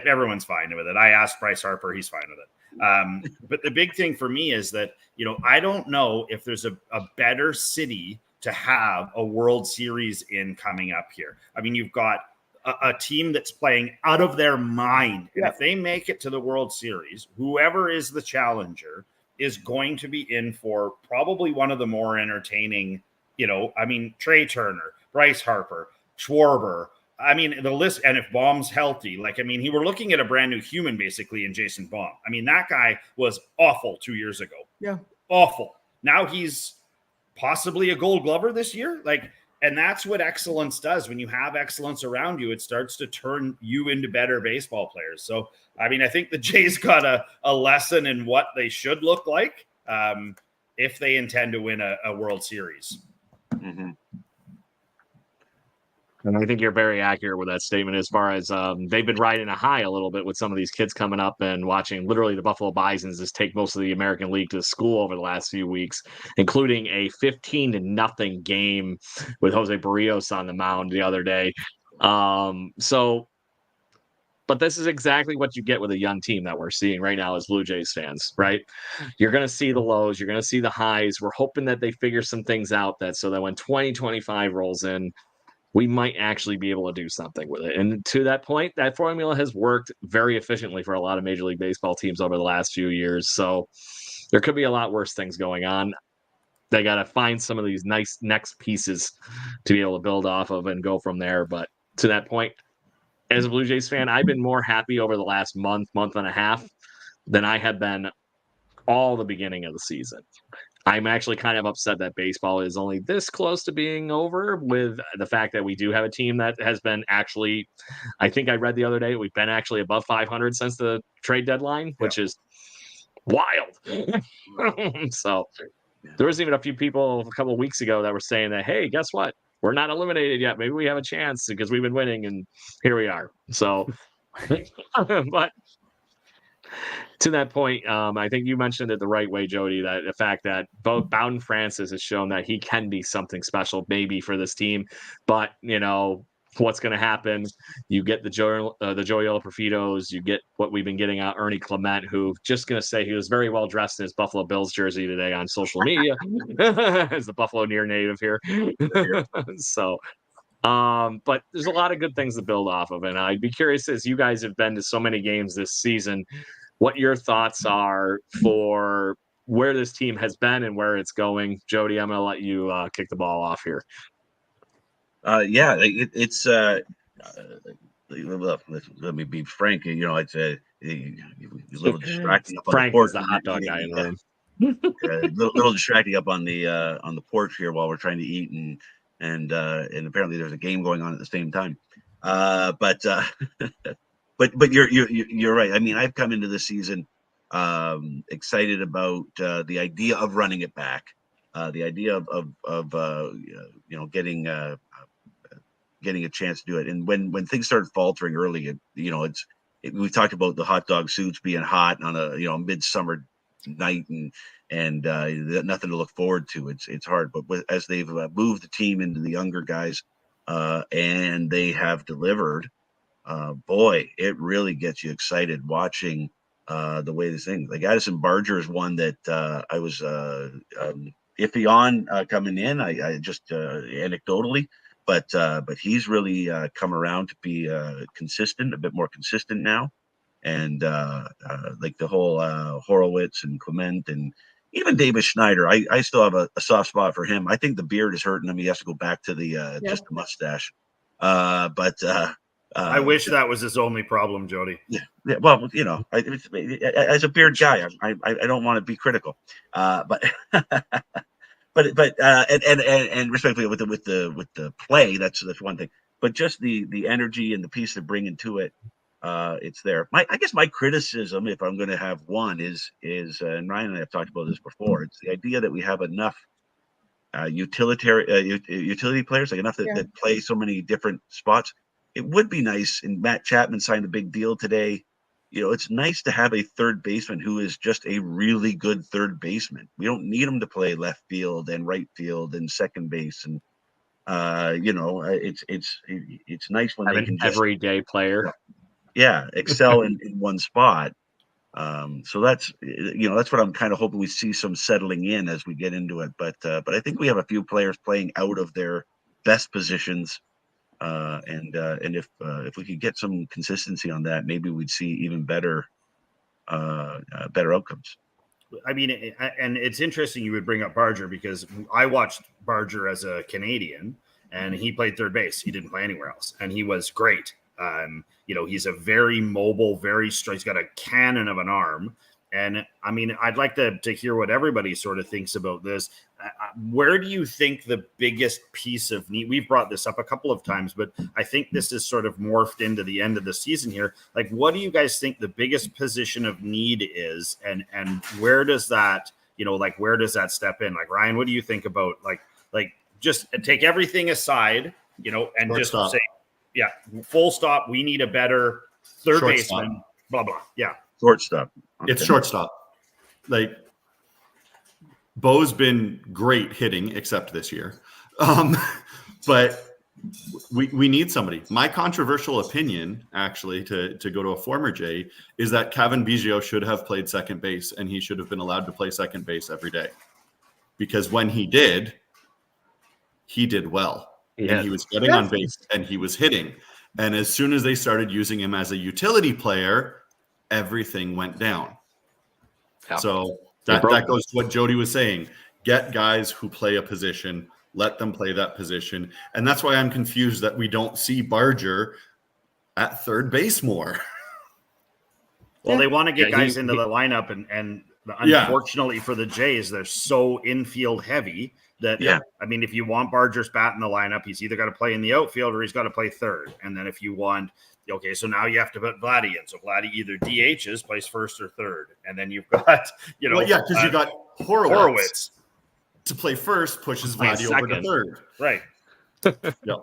everyone's fine with it. I asked Bryce Harper, he's fine with it. But the big thing for me is that, I don't know if there's a better city to have a World Series in coming up here. I mean, you've got a team that's playing out of their mind. And if they make it to the World Series, whoever is the challenger is going to be in for probably one of the more entertaining, Trey Turner, Bryce Harper, Schwarber. I mean, the list, and if Baum's healthy, we're looking at a brand new human basically in Jason Baum. I mean, that guy was awful 2 years ago. Yeah. Awful. Now he's possibly a Gold Glover this year. And that's what excellence does. When you have excellence around you, it starts to turn you into better baseball players. So, I mean, I think the Jays got a lesson in what they should look like if they intend to win a World Series. Mm-hmm. And I think you're very accurate with that statement as far as they've been riding a high a little bit with some of these kids coming up and watching literally the Buffalo Bisons just take most of the American League to school over the last few weeks, including a 15-0 game with Jose Barrios on the mound the other day. But this is exactly what you get with a young team that we're seeing right now as Blue Jays fans, right? You're going to see the lows. You're going to see the highs. We're hoping that they figure some things out so that when 2025 rolls in, we might actually be able to do something with it. And to that point, that formula has worked very efficiently for a lot of Major League Baseball teams over the last few years. So there could be a lot worse things going on. They got to find some of these nice next pieces to be able to build off of and go from there. But to that point, as a Blue Jays fan, I've been more happy over the last month and a half than I have been all the beginning of the season. I'm actually kind of upset that baseball is only this close to being over, with the fact that we do have a team that has been actually, I think I read the other day, we've been actually above 500 since the trade deadline, which is wild. So there was even a few people a couple of weeks ago that were saying that, hey, guess what? We're not eliminated yet. Maybe we have a chance because we've been winning, and here we are. So, but to that point, I think you mentioned it the right way, Jody, that the fact that both Bowden Francis has shown that he can be something special maybe for this team. But, what's going to happen? You get the Joey Perfidos, you get what we've been getting out, Ernie Clement, who, just going to say, he was very well dressed in his Buffalo Bills jersey today on social media as the Buffalo near native here. So, but there's a lot of good things to build off of. And I'd be curious, as you guys have been to so many games this season, what your thoughts are for where this team has been and where it's going. Jody, I'm going to let you kick the ball off here. It's let me be frank. It's a little distracting up on Frank the porch. Is the hot dog guy in the room. A little distracting up on the porch here while we're trying to eat and and apparently there's a game going on at the same time. But you're right. I mean, I've come into the season excited about the idea of running it back, the idea of getting a chance to do it. And when things started faltering early, we talked about the hot dog suits being hot on a midsummer night and nothing to look forward to. It's hard, but as they've moved the team into the younger guys and they have delivered. Boy, it really gets you excited watching the way this thing. Like Addison Barger is one that I was iffy on coming in. I just anecdotally, but he's really come around to be consistent, a bit more consistent now, and like the whole Horowitz and Clement and even David Schneider. I still have a soft spot for him. I think the beard is hurting him. He has to go back to the just the mustache. I wish that was his only problem, Jody. Yeah. Well, as a beard guy, I don't want to be critical, but and respectfully with the play, that's one thing. But just the energy and the piece they're bringing to it, it's there. I guess my criticism, if I'm going to have one, is and Ryan and I have talked about this before. It's the idea that we have enough utility players, like enough that play so many different spots. It would be nice, and Matt Chapman signed a big deal today. It's nice to have a third baseman who is just a really good third baseman. We don't need him to play left field and right field and second base. And, it's nice when they can just everyday player. Yeah. Excel in one spot. So that's what I'm kind of hoping we see some settling in as we get into it. But I think we have a few players playing out of their best positions. And if we could get some consistency on that, maybe we'd see even better outcomes. I mean, and it's interesting you would bring up Barger because I watched Barger as a Canadian, and he played third base. He didn't play anywhere else, and he was great. He's a very mobile, very strong. He's got a cannon of an arm. And I mean, I'd like to hear what everybody sort of thinks about this. Where do you think the biggest piece of need? We've brought this up a couple of times, but I think this is sort of morphed into the end of the season here. Like, what do you guys think the biggest position of need is? And where does that, where does that step in? Like, Ryan, what do you think about like just take everything aside, and Short just stop. say, yeah, full stop. We need a better third Short baseman, stop. blah, blah. Yeah. Shortstop. Okay. It's shortstop. Like, Bo's been great hitting, except this year. But we need somebody. My controversial opinion, actually, to go to a former Jay, is that Kevin Biggio should have played second base, and he should have been allowed to play second base every day. Because when he did well. And he was getting on base, and he was hitting. And as soon as they started using him as a utility player, everything went down. Yeah. So that goes to what Jody was saying. Get guys who play a position, let them play that position. And that's why I'm confused that we don't see Barger at third base more. Well, they want to get guys into the lineup, and unfortunately for the Jays, they're so infield heavy that, I mean, if you want Barger's bat in the lineup, he's either got to play in the outfield or he's got to play third. And then if you want, so now you have to put Vladdy in. So Vladdy either DHs, plays first or third. And then you've got, because you got Horowitz to play first, pushes Vladdy over to third. Right. Yep.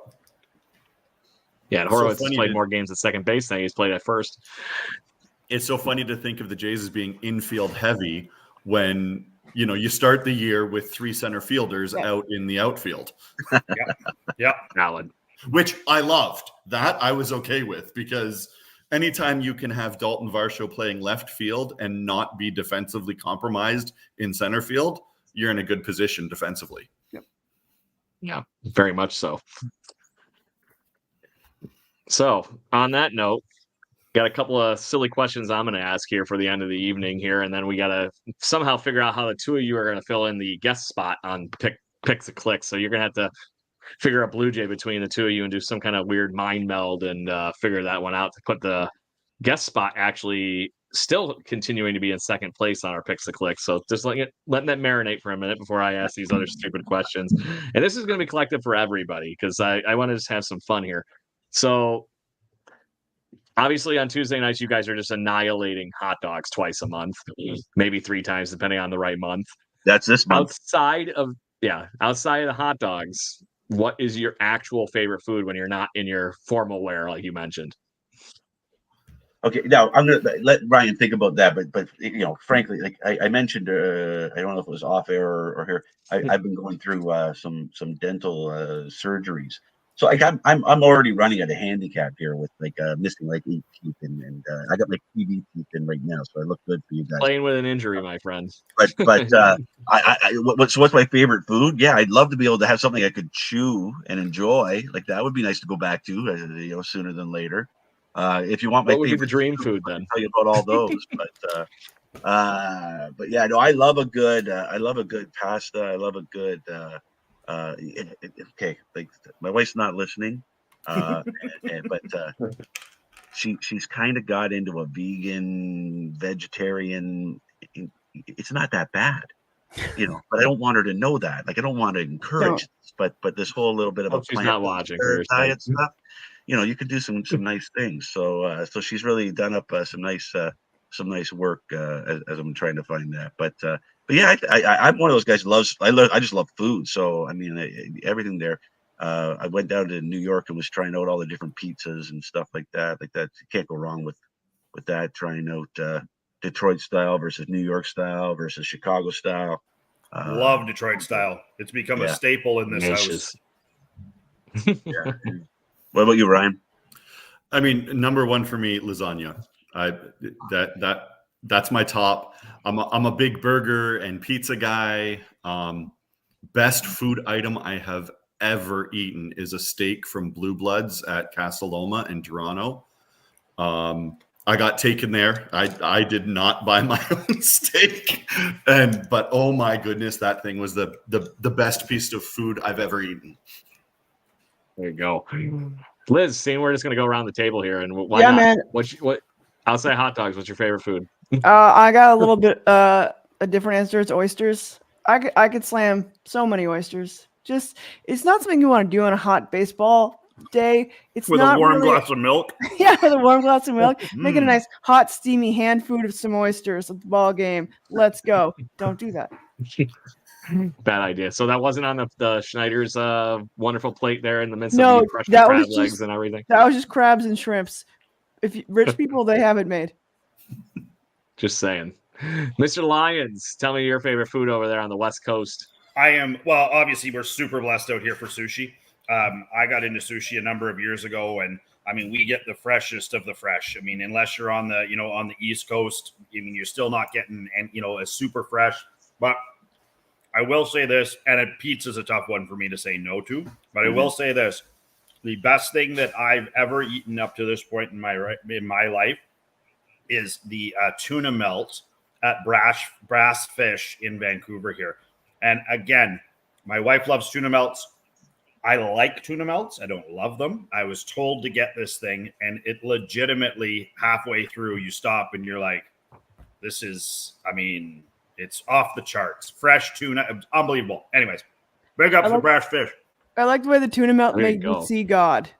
Yeah, and Horowitz has played more games at second base than he's played at first. It's so funny to think of the Jays as being infield heavy when, you start the year with 3 center fielders out in the outfield. Yeah. Valid. Which I loved. That I was okay with, because anytime you can have Dalton Varsho playing left field and not be defensively compromised in center field, you're in a good position defensively. Yep. Yeah, very much so. So on that note, got a couple of silly questions I'm going to ask here for the end of the evening here, and then we got to somehow figure out how the two of you are going to fill in the guest spot on Picks a Click. So you're going to have to figure out Blue Jay between the two of you and do some kind of weird mind meld and figure that one out to put the guest spot actually still continuing to be in second place on our picks to click. So just letting that marinate for a minute before I ask these other stupid questions. And this is going to be collective for everybody because I want to just have some fun here. So obviously on Tuesday nights, you guys are just annihilating hot dogs twice a month, maybe 3 times, depending on the right month. That's this month. Outside of the hot dogs, what is your actual favorite food when you're not in your formal wear, like you mentioned? Okay, now I'm gonna let Ryan think about that, but frankly, like I mentioned, I don't know if it was off air or here. I've been going through some dental surgeries, so I'm already running at a handicap here with missing like 8 teeth, and I got my TV teeth in right now, so I look good for you guys. Playing with an injury, my friend. But what's my favorite food? Yeah, I'd love to be able to have something I could chew and enjoy. Like that would be nice to go back to, sooner than later. If you want my favorite dream food, then I'll tell you about all those. But yeah, no, I love a good pasta. I love a good okay. Like my wife's not listening, but she's kind of got into a vegetarian. It's not that bad, but I don't want her to know that. Like I don't want to encourage this, but this whole little bit of a she's not watching diet stuff. You could do some nice things. So she's really done up some nice work as I'm trying to find that. But yeah, I'm one of those guys who I just love food. So I mean, everything there. I went down to New York and was trying out all the different pizzas and stuff like that. You can't go wrong with that. Trying out Detroit style versus New York style versus Chicago style. Love Detroit style. It's become a staple in this house. Yeah. What about you, Ryan? I mean, number one for me, lasagna. That's my top. I'm a big burger and pizza guy. Best food item I have ever eaten is a steak from Blue Bloods at Casa Loma in Toronto. I got taken there. I did not buy my own steak, but oh my goodness, that thing was the best piece of food I've ever eaten. There you go. Liz, seeing we're just going to go around the table here. And why Yeah, not? man. What outside hot dogs, what's your favorite food? I got a little bit a different answer. It's oysters. I could slam so many oysters. Just it's not something you want to do on a hot baseball day. It's with not a warm really, glass of milk. Yeah, with a warm glass of milk. Making a nice hot, steamy hand food of some oysters at the ball game. Let's go. Don't do that. Bad idea. So that wasn't on the Schneider's wonderful plate there in the midst No, of the fresh that crab was legs just- and everything. That was just crabs and shrimps. Rich people, they have it made. Just saying. Mr. Lyons, tell me your favorite food over there on the West Coast. Obviously we're super blessed out here for sushi. I got into sushi a number of years ago, and I mean, we get the freshest of the fresh. I mean, unless you're on the, on the East Coast, I mean, you're still not getting, a super fresh. But I will say this, and a pizza's a tough one for me to say no to. But I will say this: the best thing that I've ever eaten up to this point in my life is the tuna melt at Brass Fish in Vancouver here. And again, my wife loves tuna melts. I like tuna melts. I don't love them. I was told to get this thing, and it legitimately halfway through, you stop and you're like, this is, it's off the charts. Fresh tuna, unbelievable. Anyways, big up for Brass Fish. I like the way the tuna melt There you made go. me see God.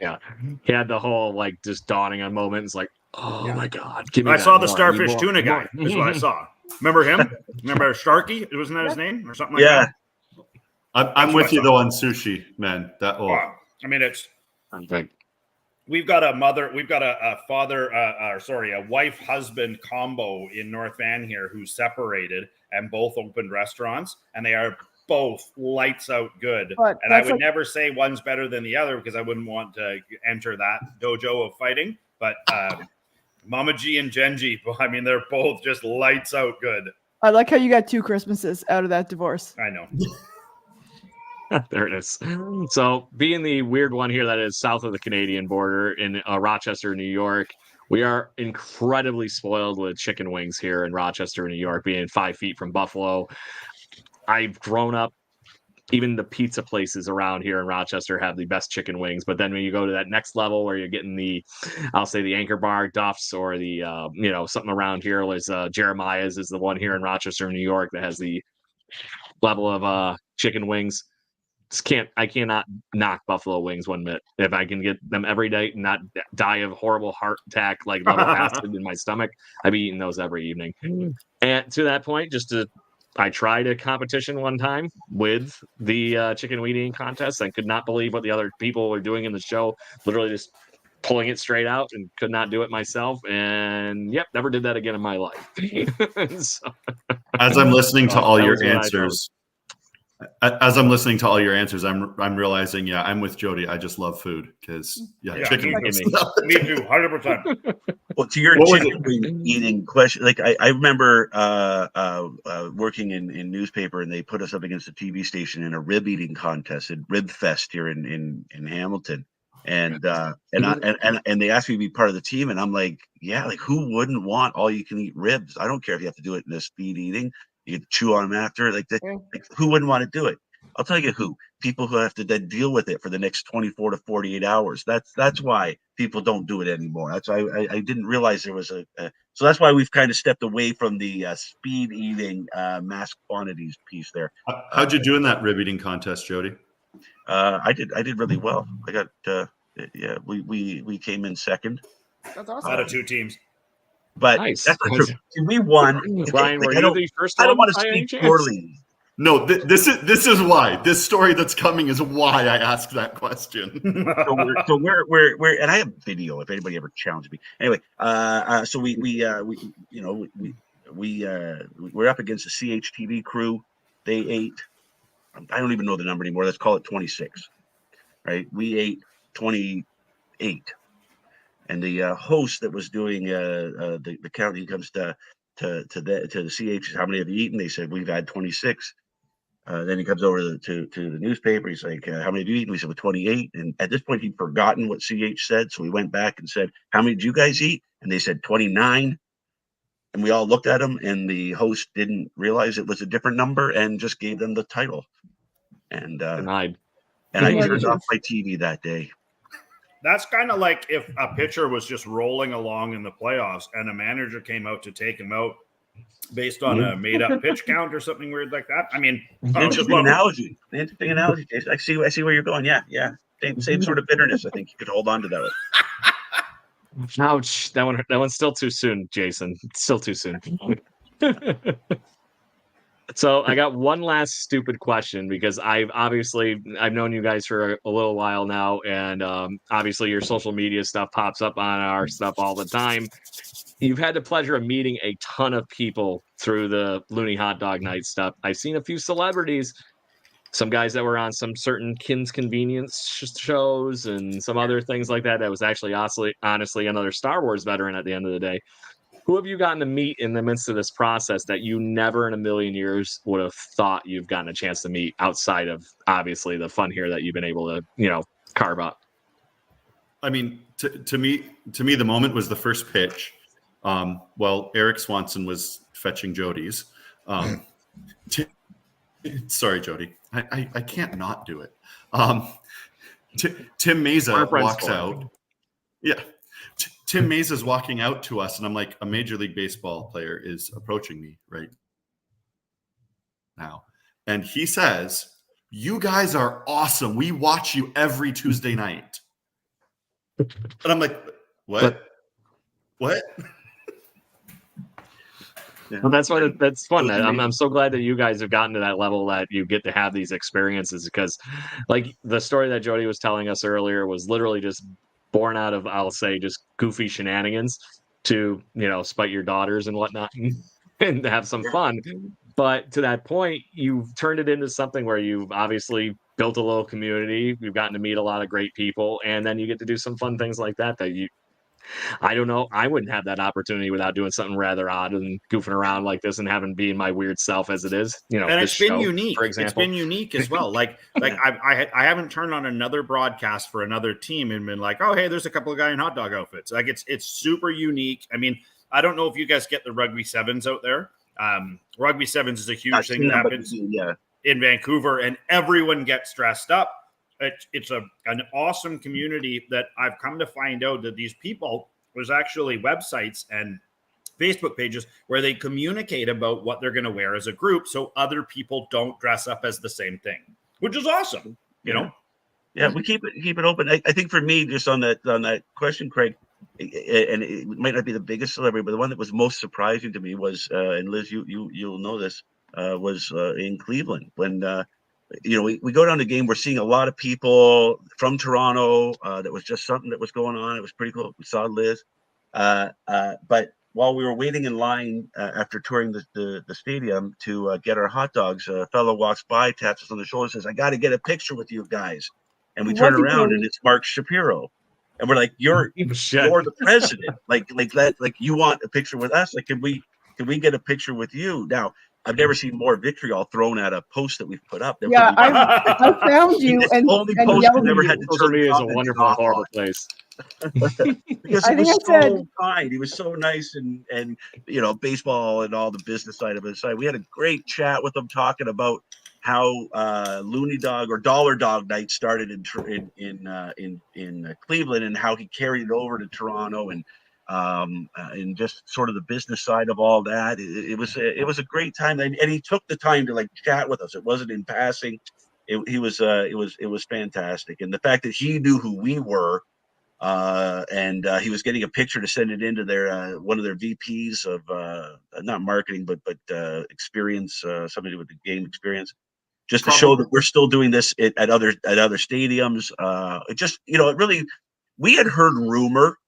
Yeah. He had the whole, just dawning on moment. It's like, oh, my God. Give me I that saw the more. starfish More. tuna guy, is what I saw. Remember him? Remember Sharky? Wasn't that his name or something like that? I'm with you though on sushi, man. It's. Perfect. We've got a wife-husband combo in North Van here who's separated and both opened restaurants, and they are both lights out good. And I would never say one's better than the other because I wouldn't want to enter that dojo of fighting. But Mama G and Genji, they're both just lights out good. I like how you got 2 Christmases out of that divorce. I know. There it is. So, being the weird one here that is south of the Canadian border in Rochester, New York, we are incredibly spoiled with chicken wings here in Rochester, New York, being 5 feet from Buffalo. I've grown up even the pizza places around here in Rochester have the best chicken wings. But then when you go to that next level where you're getting I'll say the Anchor Bar, Duff's, or the, something around here was Jeremiah's is the one here in Rochester, New York that has the level of chicken wings. I cannot knock buffalo wings one bit. If I can get them every day and not die of horrible heart attack, like level acid in my stomach, I'd be eating those every evening. And to that point, I tried a competition one time with the chicken wing eating contest and could not believe what the other people were doing in the show. Literally just pulling it straight out and could not do it myself. And never did that again in my life. So, as I'm listening to all your answers, I'm realizing, I'm with Jody. I just love food because chicken. Me too, 100%. Well, to your chicken wing eating question, like I remember working in newspaper, and they put us up against a TV station in a rib eating contest at Rib Fest here in Hamilton, and they asked me to be part of the team, and I'm like, like who wouldn't want all you can eat ribs? I don't care if you have to do it in a speed eating. You can chew on them after, like who wouldn't want to do it? I'll tell you who. People who have to then deal with it for the next 24 to 48 hours. That's why people don't do it anymore. That's why I didn't realize there was so that's why we've kind of stepped away from the speed eating mass quantities piece there. How'd you do in that rib eating contest, Jody? I did really well. I got we came in second. That's awesome. Out of 2 teams. But nice. That's not true. We won. Ryan, were you the first one? I don't want to speak poorly. No, this is why. This story that's coming is why I asked that question. so we're and I have video if anybody ever challenged me. Anyway, so we're up against the CHTV crew. They ate, I don't even know the number anymore. Let's call it 26. Right? We ate 28. And the host that was doing the count, he comes to the CH, how many have you eaten? They said, we've had 26. Then he comes over to the newspaper. He's like, how many have you eaten? We said, well, 28. And at this point, he'd forgotten what CH said. So we went back and said, how many did you guys eat? And they said 29. And we all looked at him, and the host didn't realize it was a different number and just gave them the title. And denied. And I turned off my TV that day. That's kind of like if a pitcher was just rolling along in the playoffs and a manager came out to take him out based on a made-up pitch count or something weird like that. I mean, interesting analogy. Jason. I see where you're going. Yeah. Same sort of bitterness. I think you could hold on to that one. Ouch! That one's still too soon, Jason. It's still too soon. So I got one last stupid question because I've known you guys for a little while now, and obviously your social media stuff pops up on our stuff all the time. You've had the pleasure of meeting a ton of people through the Loonie Hot Dog Night stuff. I've seen a few celebrities, some guys that were on some certain Kim's Convenience shows and some other things like that. That was actually honestly another Star Wars veteran at the end of the day. Who have you gotten to meet in the midst of this process that you never in a million years would have thought you've gotten a chance to meet outside of obviously the fun here that you've been able to, carve up? I mean, to me, the moment was the first pitch. Eric Swanson was fetching Jody's. Sorry, Jody. I can't not do it. Tim Meza walks out. Yeah. Tim Meza's walking out to us, and I'm like, a Major League Baseball player is approaching me right now. And he says, "You guys are awesome. We watch you every Tuesday night." And I'm like, what? What? Well, that's fun. I'm so glad that you guys have gotten to that level that you get to have these experiences, because like the story that Jody was telling us earlier was literally just born out of, I'll say, just goofy shenanigans to, spite your daughters and whatnot and have some fun. But to that point, you've turned it into something where you've obviously built a little community. You've gotten to meet a lot of great people, and then you get to do some fun things like that I don't know. I wouldn't have that opportunity without doing something rather odd and goofing around like this and having being my weird self as it is. And it's been unique. For example, it's been unique as well. Like I haven't turned on another broadcast for another team and been like, oh, hey, there's a couple of guys in hot dog outfits. Like it's super unique. I mean, I don't know if you guys get the rugby sevens out there. Rugby sevens is a huge thing that happens. in Vancouver, and everyone gets dressed up. It's an awesome community that I've come to find out that these people, there's actually websites and Facebook pages where they communicate about what they're going to wear as a group, so other people don't dress up as the same thing, which is awesome. You know. Yeah, we keep it open. I think for me, just on that question, Craig, and it might not be the biggest celebrity, but the one that was most surprising to me was, and Liz, you'll know this, was in Cleveland when we go down to game. We're seeing a lot of people from Toronto. That was just something that was going on. It was pretty cool. We saw Liz, but while we were waiting in line after touring the stadium to get our hot dogs, a fellow walks by, taps us on the shoulder, says, "I got to get a picture with you guys." And we turn around and it's Mark Shapiro, and we're like, "You're the president. Like you want a picture with us? Like, can we get a picture with you?" Now, I've never seen more vitriol thrown at a post that we've put up. Yeah, I found you and only post that never had to Social turn media is a wonderful, horrible place. Because he was so kind. He was so nice, and baseball and all the business side of it aside, we had a great chat with him talking about how Loonie Dog or Dollar Dog Night started in Cleveland, and how he carried it over to Toronto, and just sort of the business side of all that. It was a great time, and he took the time to chat with us. It wasn't in passing. It was fantastic, and the fact that he knew who we were. And he was getting a picture to send it into their one of their VPs of not marketing but experience, somebody with the game experience, just to show that we're still doing this at other stadiums. It just it really, we had heard rumor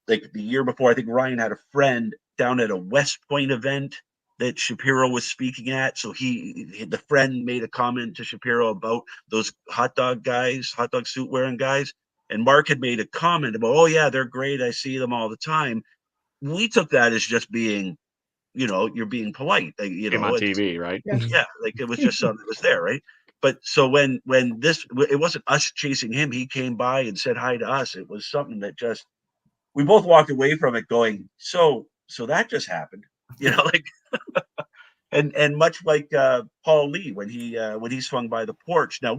like the year before. I think Ryan had a friend down at a West Point event that Shapiro was speaking at, so the friend made a comment to Shapiro about those hot dog suit wearing guys. And Mark had made a comment about, "Oh yeah, they're great. I see them all the time." We took that as just being, you're being polite. On TV, right? Yeah, like it was just something that was there, right? But so when it wasn't us chasing him. He came by and said hi to us. It was something that just, we both walked away from it going, so that just happened, and much like Paul Lee when he swung by the porch. Now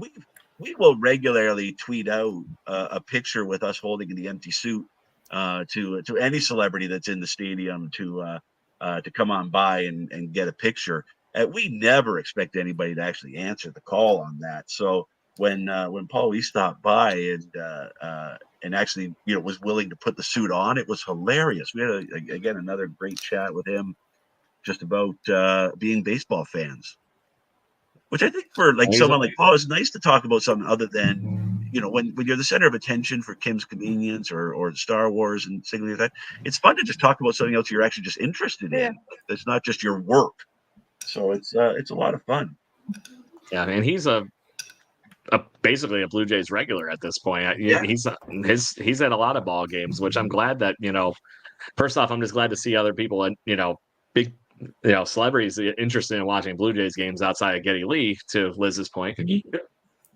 we will regularly tweet out a picture with us holding the empty suit to any celebrity that's in the stadium to come on by and get a picture. We never expect anybody to actually answer the call on that. So when Paul Lee stopped by and actually was willing to put the suit on, it was hilarious. We had again another great chat with him just about being baseball fans. Which I think for someone like Paul, it's nice to talk about something other than, when you're the center of attention for Kim's Convenience or Star Wars and things like that. It's fun to just talk about something else you're actually just interested in. It's not just your work. So it's a lot of fun. Yeah, and he's basically a Blue Jays regular at this point. Yeah. He's at a lot of ball games, which I'm glad that First off, I'm just glad to see other people and big. Celebrities interested in watching Blue Jays games outside of Geddy Lee, to Liz's point.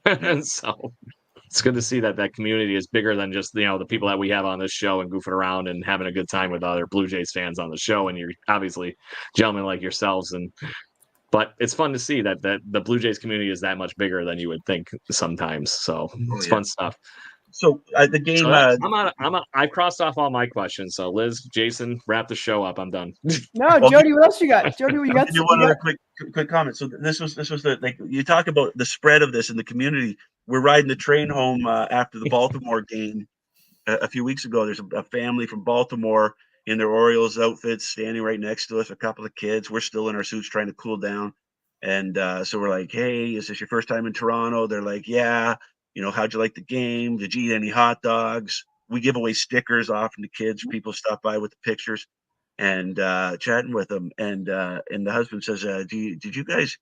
And so it's good to see that community is bigger than just, the people that we have on this show and goofing around and having a good time with other Blue Jays fans on the show. And you're obviously gentlemen like yourselves. But it's fun to see that the Blue Jays community is that much bigger than you would think sometimes. So it's fun stuff. So the game. So I crossed off all my questions. So Liz, Jason, wrap the show up. I'm done. No, Jody, what else you got? Jody, what you got? One other quick comment. So this was the you talk about the spread of this in the community. We're riding the train home after the Baltimore game a few weeks ago. There's a family from Baltimore in their Orioles outfits standing right next to us. A couple of kids. We're still in our suits trying to cool down, and so we're like, "Hey, is this your first time in Toronto?" They're like, "Yeah." How'd you like the game? Did you eat any hot dogs? We give away stickers often to kids. People stop by with the pictures and chatting with them. And the husband says, did you guys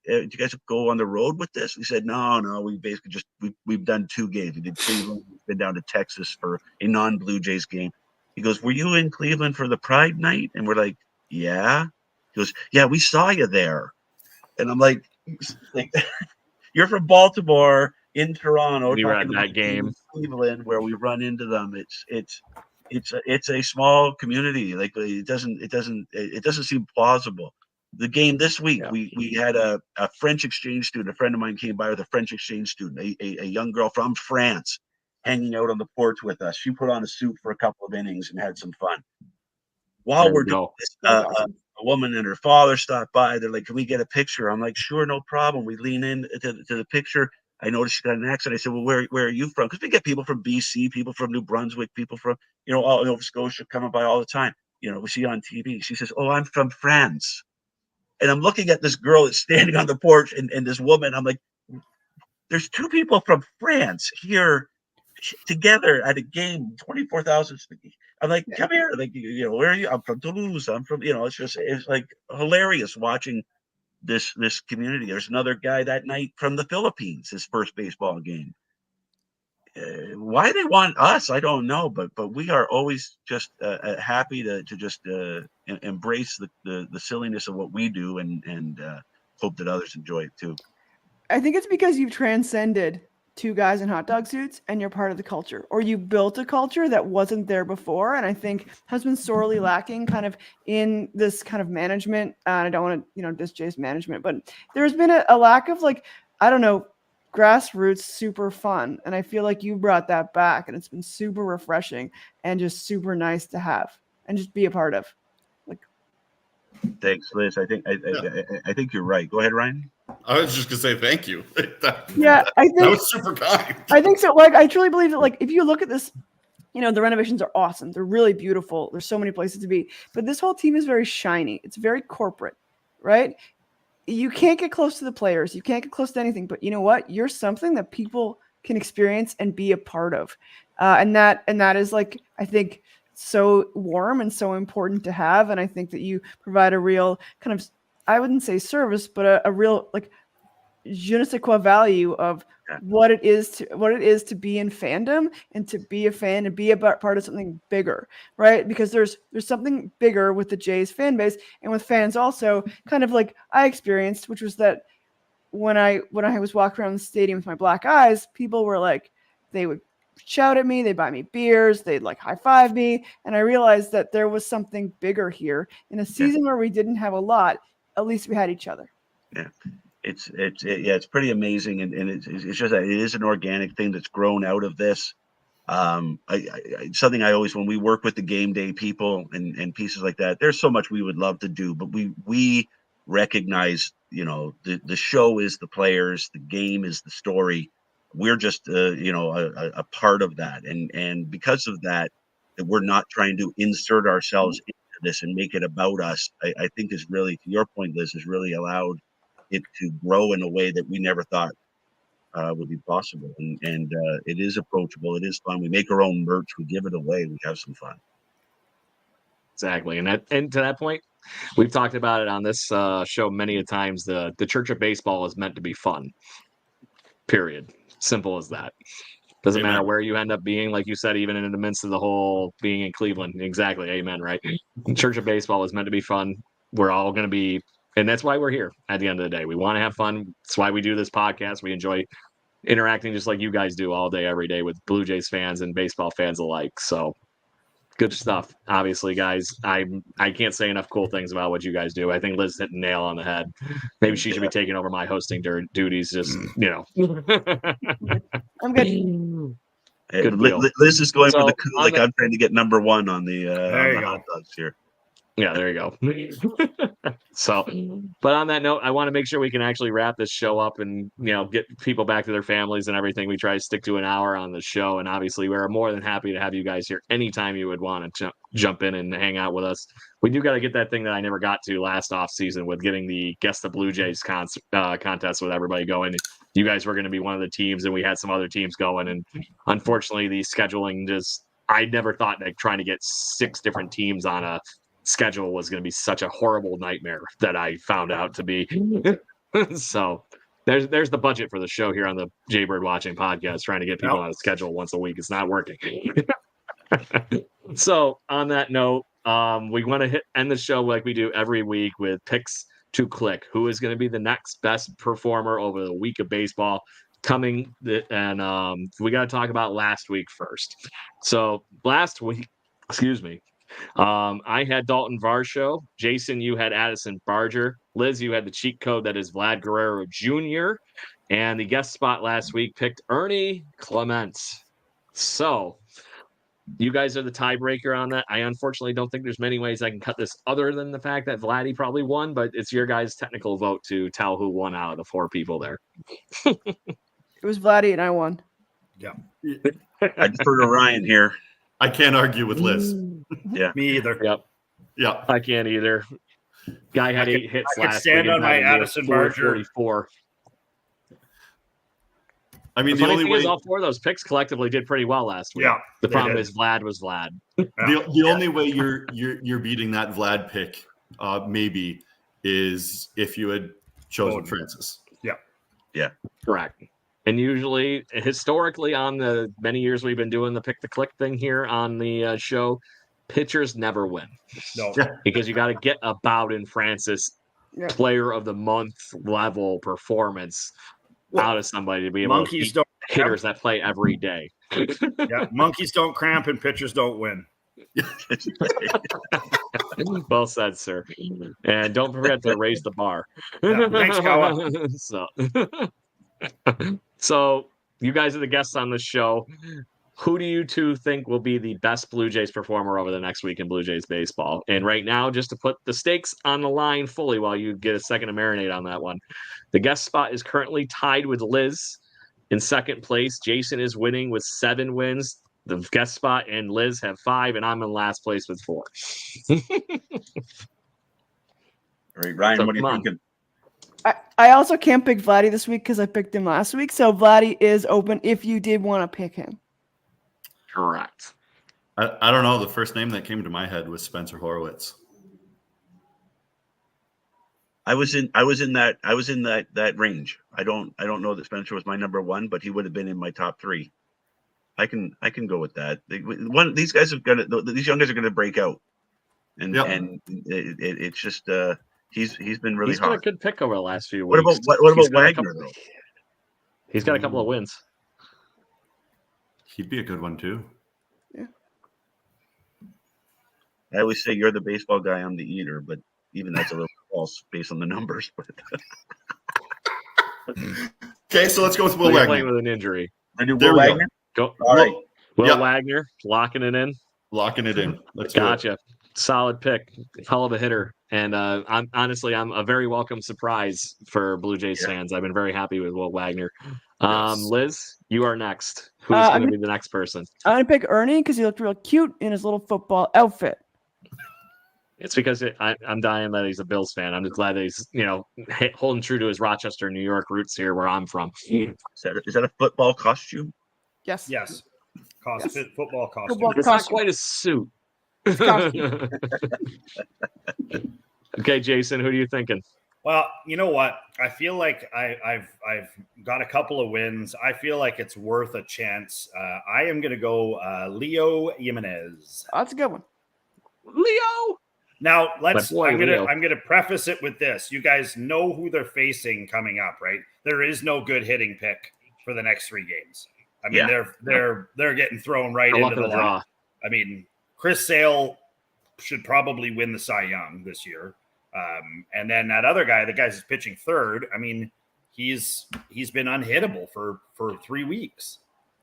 go on the road with this? We said, no. We basically we've done 2 games. We did Cleveland. We've been down to Texas for a non-Blue Jays game. He goes, were you in Cleveland for the Pride Night? And we're like, yeah. He goes, yeah, we saw you there. And I'm like you're from Baltimore. In Toronto, you were at that game, Cleveland, where we run into them. It's a small community. Like it doesn't seem plausible the game this week, Yeah. we had a French exchange student. A friend of mine came by with a French exchange student, a young girl from France, hanging out on the porch with us. She put on a suit for a couple of innings and had some fun. While There we're we doing go. this, That's awesome. a woman and her father stopped by. They're like, "Can we get a picture?" I'm like, "Sure, no problem." We lean in to the picture. I noticed she got an accent. I said, "Well, where are you from?" Because we get people from BC, people from New Brunswick, people from all Nova Scotia coming by all the time. We see on TV. She says, "Oh, I'm from France." And I'm looking at this girl that's standing on the porch and this woman. I'm like, there's two people from France here together at a game, 24,000. I'm like, come here. Like, where are you? I'm from Toulouse. I'm from, it's like hilarious watching this community. There's another guy that night from the Philippines, his first baseball game. Why they want us, I don't know, but we are always just happy to just embrace the silliness of what we do and hope that others enjoy it too. I think it's because you've transcended two guys in hot dog suits and you're part of the culture, or you built a culture that wasn't there before. And I think has been sorely lacking kind of in this kind of management. I don't want to, diss Jay's management, but there's been a lack of grassroots super fun. And I feel like you brought that back and it's been super refreshing and just super nice to have and just be a part of. Thanks, Liz. I think you're right. Go ahead, Ryan. I was just gonna say thank you. That was super kind. I think so. I truly believe that if you look at this, the renovations are awesome. They're really beautiful. There's so many places to be, but this whole team is very shiny. It's very corporate, right? You can't get close to the players. You can't get close to anything, but you know what? You're something that people can experience and be a part of. And that is I think so warm and so important to have. And I think that you provide a real kind of, I wouldn't say service, but a real je ne sais quoi value of what it is to be in fandom and to be a fan and be a part of something bigger, right? Because there's something bigger with the Jays fan base and with fans also, kind of like I experienced, which was that when I was walking around the stadium with my black eyes, people were they would shout at me, they'd buy me beers, they'd high five me, and I realized that there was something bigger here in a season where we didn't have a lot. At least we had each other. Yeah. It's pretty amazing, and it's just that it is an organic thing that's grown out of this. Something I always, when we work with the game day people and pieces like that, there's so much we would love to do, but we recognize, the show is the players, the game is the story. We're just a part of that, and because of that we're not trying to insert ourselves into this and make it about us. I think is really, to your point, Liz, has really allowed it to grow in a way that we never thought would be possible. And it is approachable. It is fun. We make our own merch. We give it away. We have some fun. Exactly. And to that point, we've talked about it on this show many a times. The Church of Baseball is meant to be fun. Period. Simple as that. Doesn't matter where you end up being, like you said, even in the midst of the whole being in Cleveland. Exactly. Amen. Right. Church of Baseball is meant to be fun. We're all going to be. And that's why we're here at the end of the day. We want to have fun. That's why we do this podcast. We enjoy interacting just like you guys do all day, every day with Blue Jays fans and baseball fans alike. So good stuff. Obviously, guys, I can't say enough cool things about what you guys do. I think Liz hit the nail on the head. Maybe she should be taking over my hosting duties. Just, I'm good. Liz is going for the cool. I'm trying to get number one on the hot dogs here. Yeah, there you go. So, but on that note, I want to make sure we can actually wrap this show up and, get people back to their families and everything. We try to stick to an hour on the show. And obviously, we're more than happy to have you guys here anytime you would want to jump in and hang out with us. We do got to get that thing that I never got to last off season with getting the Guess the Blue Jays contest with everybody going. You guys were going to be one of the teams, and we had some other teams going. And unfortunately, the scheduling I never thought that trying to get 6 different teams on a schedule was going to be such a horrible nightmare that I found out to be. So there's the budget for the show here on the Jaybird Watching Podcast, trying to get people on a schedule once a week. It's not working. So on that note, we want to end the show like we do every week with picks to click. Who is going to be the next best performer over the week of baseball coming? And we got to talk about last week first. So last week, excuse me, I had Dalton Varsho. Jason, you had Addison Barger. Liz, you had the cheat code that is Vlad Guerrero Jr. And the guest spot last week picked Ernie Clement. So you guys are the tiebreaker on that. I unfortunately don't think there's many ways I can cut this other than the fact that Vladdy probably won, but it's your guys' technical vote to tell who won out of the 4 people there. It was Vladdy and I won. Yeah. I defer to Ryan here. I can't argue with Liz. Yeah. Me either. Yep. Yeah. I can't either. Guy had 8 hits I could last stand week. on my Addison Barger. 44. I mean, The the funny only thing way is all 4 of those picks collectively did pretty well last week. Yeah, The they problem did. is Vlad was Vlad. the only way you're beating that Vlad pick maybe is if you had chosen Francis. Yeah. Correct. And usually, historically, on the many years we've been doing the pick the click thing here on the show, pitchers never win. No. Yeah. Because you got to get a Bowden Francis Yeah. player of the month level performance out of somebody to be able Monkeys to don't beat hitters that play every day. Yeah, monkeys don't cramp and pitchers don't win. Well said, sir. And don't forget to raise the bar. Yeah, thanks, Kawa. So you guys are the guests on the show. Who do you two think will be the best Blue Jays performer over the next week in Blue Jays baseball? And right now, just to put the stakes on the line fully while you get a second to marinate on that one, the guest spot is currently tied with Liz in second place. Jason is winning with 7 wins. The guest spot and Liz have 5, and I'm in last place with 4. All right, Ryan, So what are you come on. thinking? I also can't pick Vladdy this week because I picked him last week. So Vladdy is open if you did want to pick him. Correct. I don't know. The first name that came to my head was Spencer Horwitz. I was in that range. I don't know that Spencer was my number 1, but he would have been in my top 3. I can go with that. These guys these young guys are gonna break out, and Yep. and it's just he's been really He's been a hot. good pick over the last few What weeks. about He's got a Wagner couple- though? He's got a couple of wins. He'd be a good one too. I always say you're the baseball guy, I'm the eater, but even that's a little false based on the numbers. Okay, so let's go with Will You're playing Wagner. with an injury. I do There Will we go. Wagner. Go. All right. Will Yeah. Wagner locking it in. Locking it in. Let's do it. Gotcha. Solid pick. Hell of a hitter. And I'm a very welcome surprise for Blue Jays Yeah. fans. I've been very happy with Will Wagner. Yes. Liz, you are next. Who's I'm going to be the next person? I'm going to pick Ernie because he looked real cute in his little football outfit. It's because I'm dying that he's a Bills fan. I'm just glad that he's, holding true to his Rochester, New York roots here where I'm from. Is that a football costume? Yes. Yes. Yes. Football costume. Football It's not costume. quite a suit. costume. Okay, Jason, who are you thinking? Well, you know what? I feel like I've got a couple of wins. I feel like it's worth a chance. I am going to go Leo Jimenez. Oh, that's a good one. Leo. Now My I'm boy, Leo. gonna preface it with this. You guys know who they're facing coming up, right? There is no good hitting pick for the next 3 games. I mean, Yeah. they're getting thrown right Good luck into in the the line. draw. I mean, Chris Sale should probably win the Cy Young this year. And then that other guy, the guy who's pitching third, I mean, he's been unhittable for 3 weeks.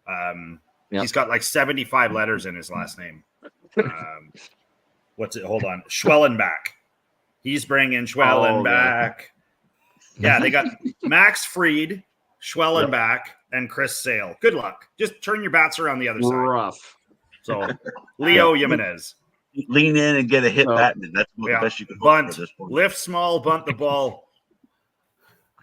Yep. He's got like 75 letters in his last name. What's it? Hold on. Schwellenbach. He's bringing Schwellenbach. Yeah, they got Max Fried, Schwellenbach, and Chris Sale. Good luck. Just turn your bats around the other side. Rough. So, Leo Jimenez. Lean in and get a hit Oh. batman. That's the Yeah. best you can hope Bunt. for this point. Lift small, bunt the ball.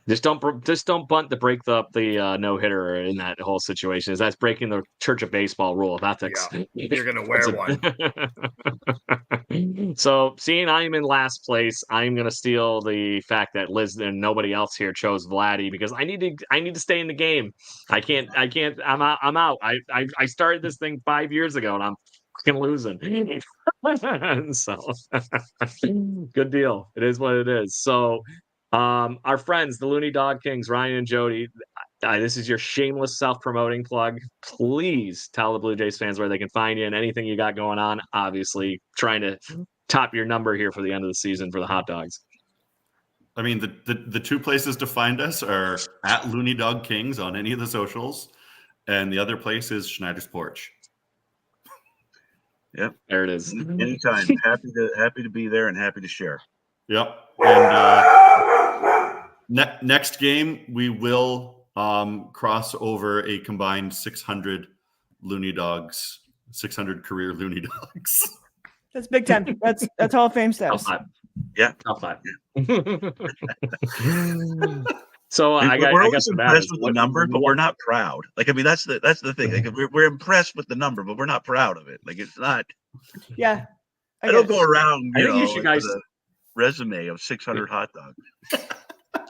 Just don't bunt to break the no hitter in that whole situation. That's breaking the Church of Baseball rule of ethics. Yeah, you're going to wear one. So, seeing I'm in last place, I'm going to steal the fact that Liz and nobody else here chose Vladdy because I need to stay in the game. I can't. I'm out. I started this thing 5 years ago and I'm fucking losing. So, good deal. It is what it is. So. Our friends, the Loonie Dog Kings, Ryan and Jody, this is your shameless self-promoting plug. Please tell the Blue Jays fans where they can find you and anything you got going on. Obviously, trying to top your number here for the end of the season for the hot dogs. I mean, the two places to find us are at Loonie Dog Kings on any of the socials, and the other place is Schneider's Porch. Yep, there it is. Anytime, happy to be there and happy to share. Yep, and next game we will cross over a combined 600 Loonie Dogs, 600 career Loonie Dogs. That's big time. That's Hall of Fame status. Yeah, top 5. So we're always impressed with the number, but we're not proud. Like, I mean, that's the thing. Like, we're impressed with the number, but we're not proud of it. Like, it's not. Yeah, I don't go around. I think you should guys with a resume of 600 hot dogs.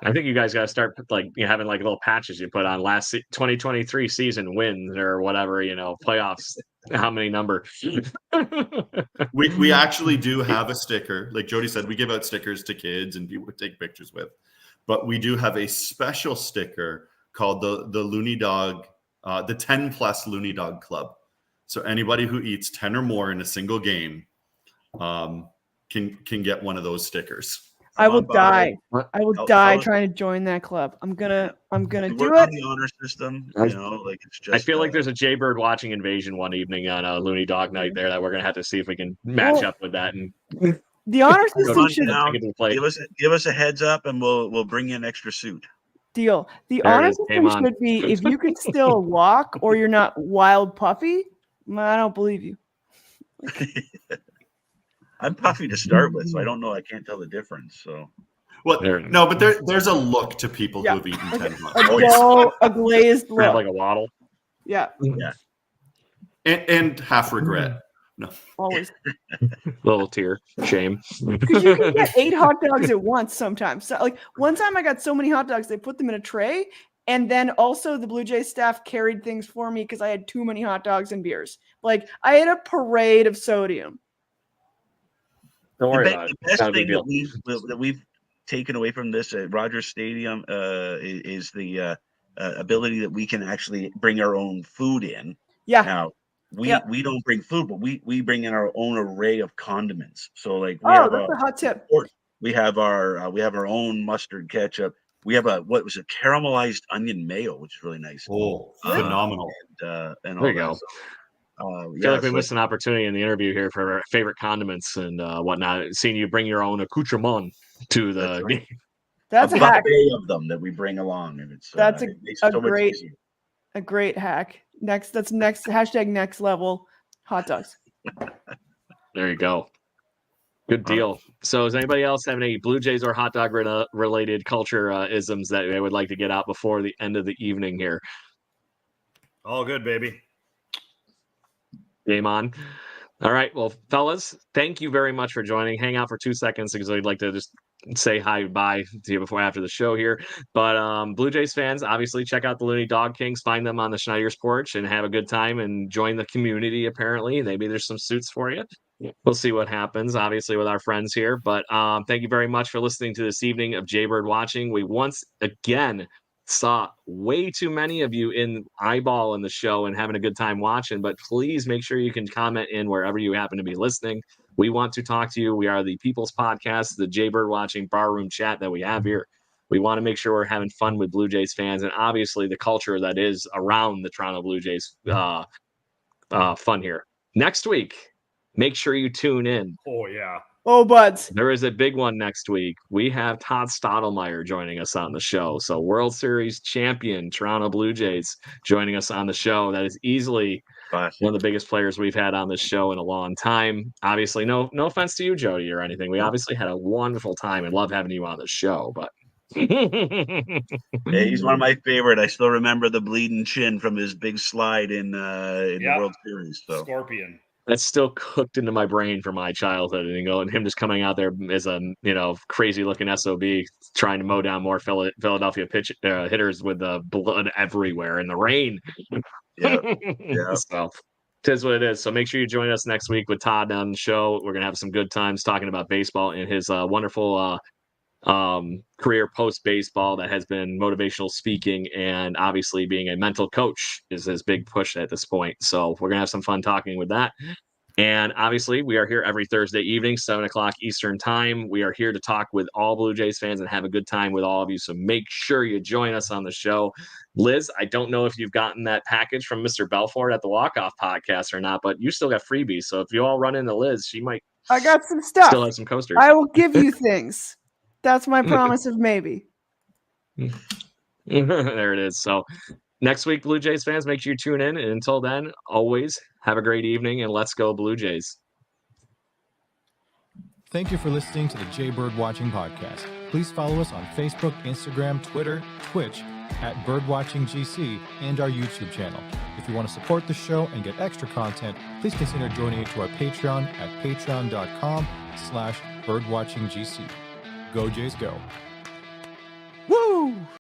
I think you guys got to start having like little patches you put on last 2023 season wins or whatever, playoffs. How many number? we actually do have a sticker. Like Jody said, we give out stickers to kids and people to take pictures with. But we do have a special sticker called the Loonie Dog, the 10 plus Loonie Dog Club. So anybody who eats 10 or more in a single game can get one of those stickers. I will die. I will die trying to join that club. I'm gonna do it. On the honor system, like it's just. I feel like there's a Jaybird watching invasion one evening on a Loonie Dog Night there that we're gonna have to see if we can match up with that. And the honor system should give us a heads up, and we'll bring you an extra suit. Deal. The honor system should be if you can still walk or you're not wild puffy. I don't believe you. I'm puffy to start with, so I don't know. I can't tell the difference. So, no, but there's a look to people who've eaten 10 a glazed look, kind of like a waddle. Yeah. And half regret. No, always little tear, shame. Because you can get 8 hot dogs at once sometimes. So, like one time, I got so many hot dogs they put them in a tray, and then also the Blue Jays staff carried things for me because I had too many hot dogs and beers. Like I had a parade of sodium. Don't worry about it. The best thing that we've taken away from this at Rogers Stadium is the ability that we can actually bring our own food in. Yeah. Now we don't bring food, but we bring in our own array of condiments. So like that's a hot tip. We have our own mustard ketchup. We have what was a caramelized onion mayo, which is really nice. Oh, phenomenal! And there you go. I feel like we missed an opportunity in the interview here for our favorite condiments and whatnot. Seeing you bring your own accoutrement to the game. That's a hack of them that we bring along, and it's a great hack. Next hashtag next level hot dogs. There you go. Good deal. So, does anybody else have any Blue Jays or hot dog related culture isms that they would like to get out before the end of the evening here? All good, baby. Game on. All right. Well, fellas, thank you very much for joining. Hang out for 2 seconds because I'd like to just say hi, bye to you after the show here. But Blue Jays fans, obviously check out the Loonie Dog Kings. Find them on the Schneider's Porch and have a good time and join the community. Apparently, maybe there's some suits for you. We'll see what happens, obviously, with our friends here. But thank you very much for listening to this evening of Jaybird Watching. We once again saw way too many of you in the show and having a good time watching, but please make sure you can comment in wherever you happen to be listening. We want to talk to you. We are the People's Podcast, the Jaybird Watching barroom chat that we have here. We want to make sure we're having fun with Blue Jays fans and obviously the culture that is around the Toronto Blue Jays fun here. Next week, make sure you tune in. Oh, yeah. Oh, buds. There is a big one next week. We have Todd Stottlemyre joining us on the show. So World Series champion Toronto Blue Jays joining us on the show. That is easily one of the biggest players we've had on this show in a long time. Obviously, no offense to you, Jody, or anything. We obviously had a wonderful time and love having you on the show, but yeah, he's one of my favorite. I still remember the bleeding chin from his big slide in the World Series. So. Scorpion. That's still cooked into my brain from my childhood, and him just coming out there as a crazy looking SOB trying to mow down more Philadelphia hitters with blood everywhere in the rain. Yeah. So tis what it is. So make sure you join us next week with Todd on the show. We're gonna have some good times talking about baseball and his wonderful career post baseball that has been motivational speaking, and obviously being a mental coach is his big push at this point. So we're gonna have some fun talking with that. And obviously, we are here every Thursday evening, 7 o'clock Eastern time. We are here to talk with all Blue Jays fans and have a good time with all of you. So make sure you join us on the show. Liz, I don't know if you've gotten that package from Mr. Belfort at the Walk-Off podcast or not, but you still got freebies. So if you all run into Liz, she might I got some stuff. still have some coasters. I will give you things. That's my promise of maybe. There it is. So next week, Blue Jays fans, make sure you tune in. And until then, always have a great evening, and let's go Blue Jays. Thank you for listening to the Jaybird Watching Podcast. Please follow us on Facebook, Instagram, Twitter, Twitch at BirdwatchingGC, and our YouTube channel. If you want to support the show and get extra content, please consider donating to our Patreon at patreon.com/birdwatchinggc. Go Jays, go.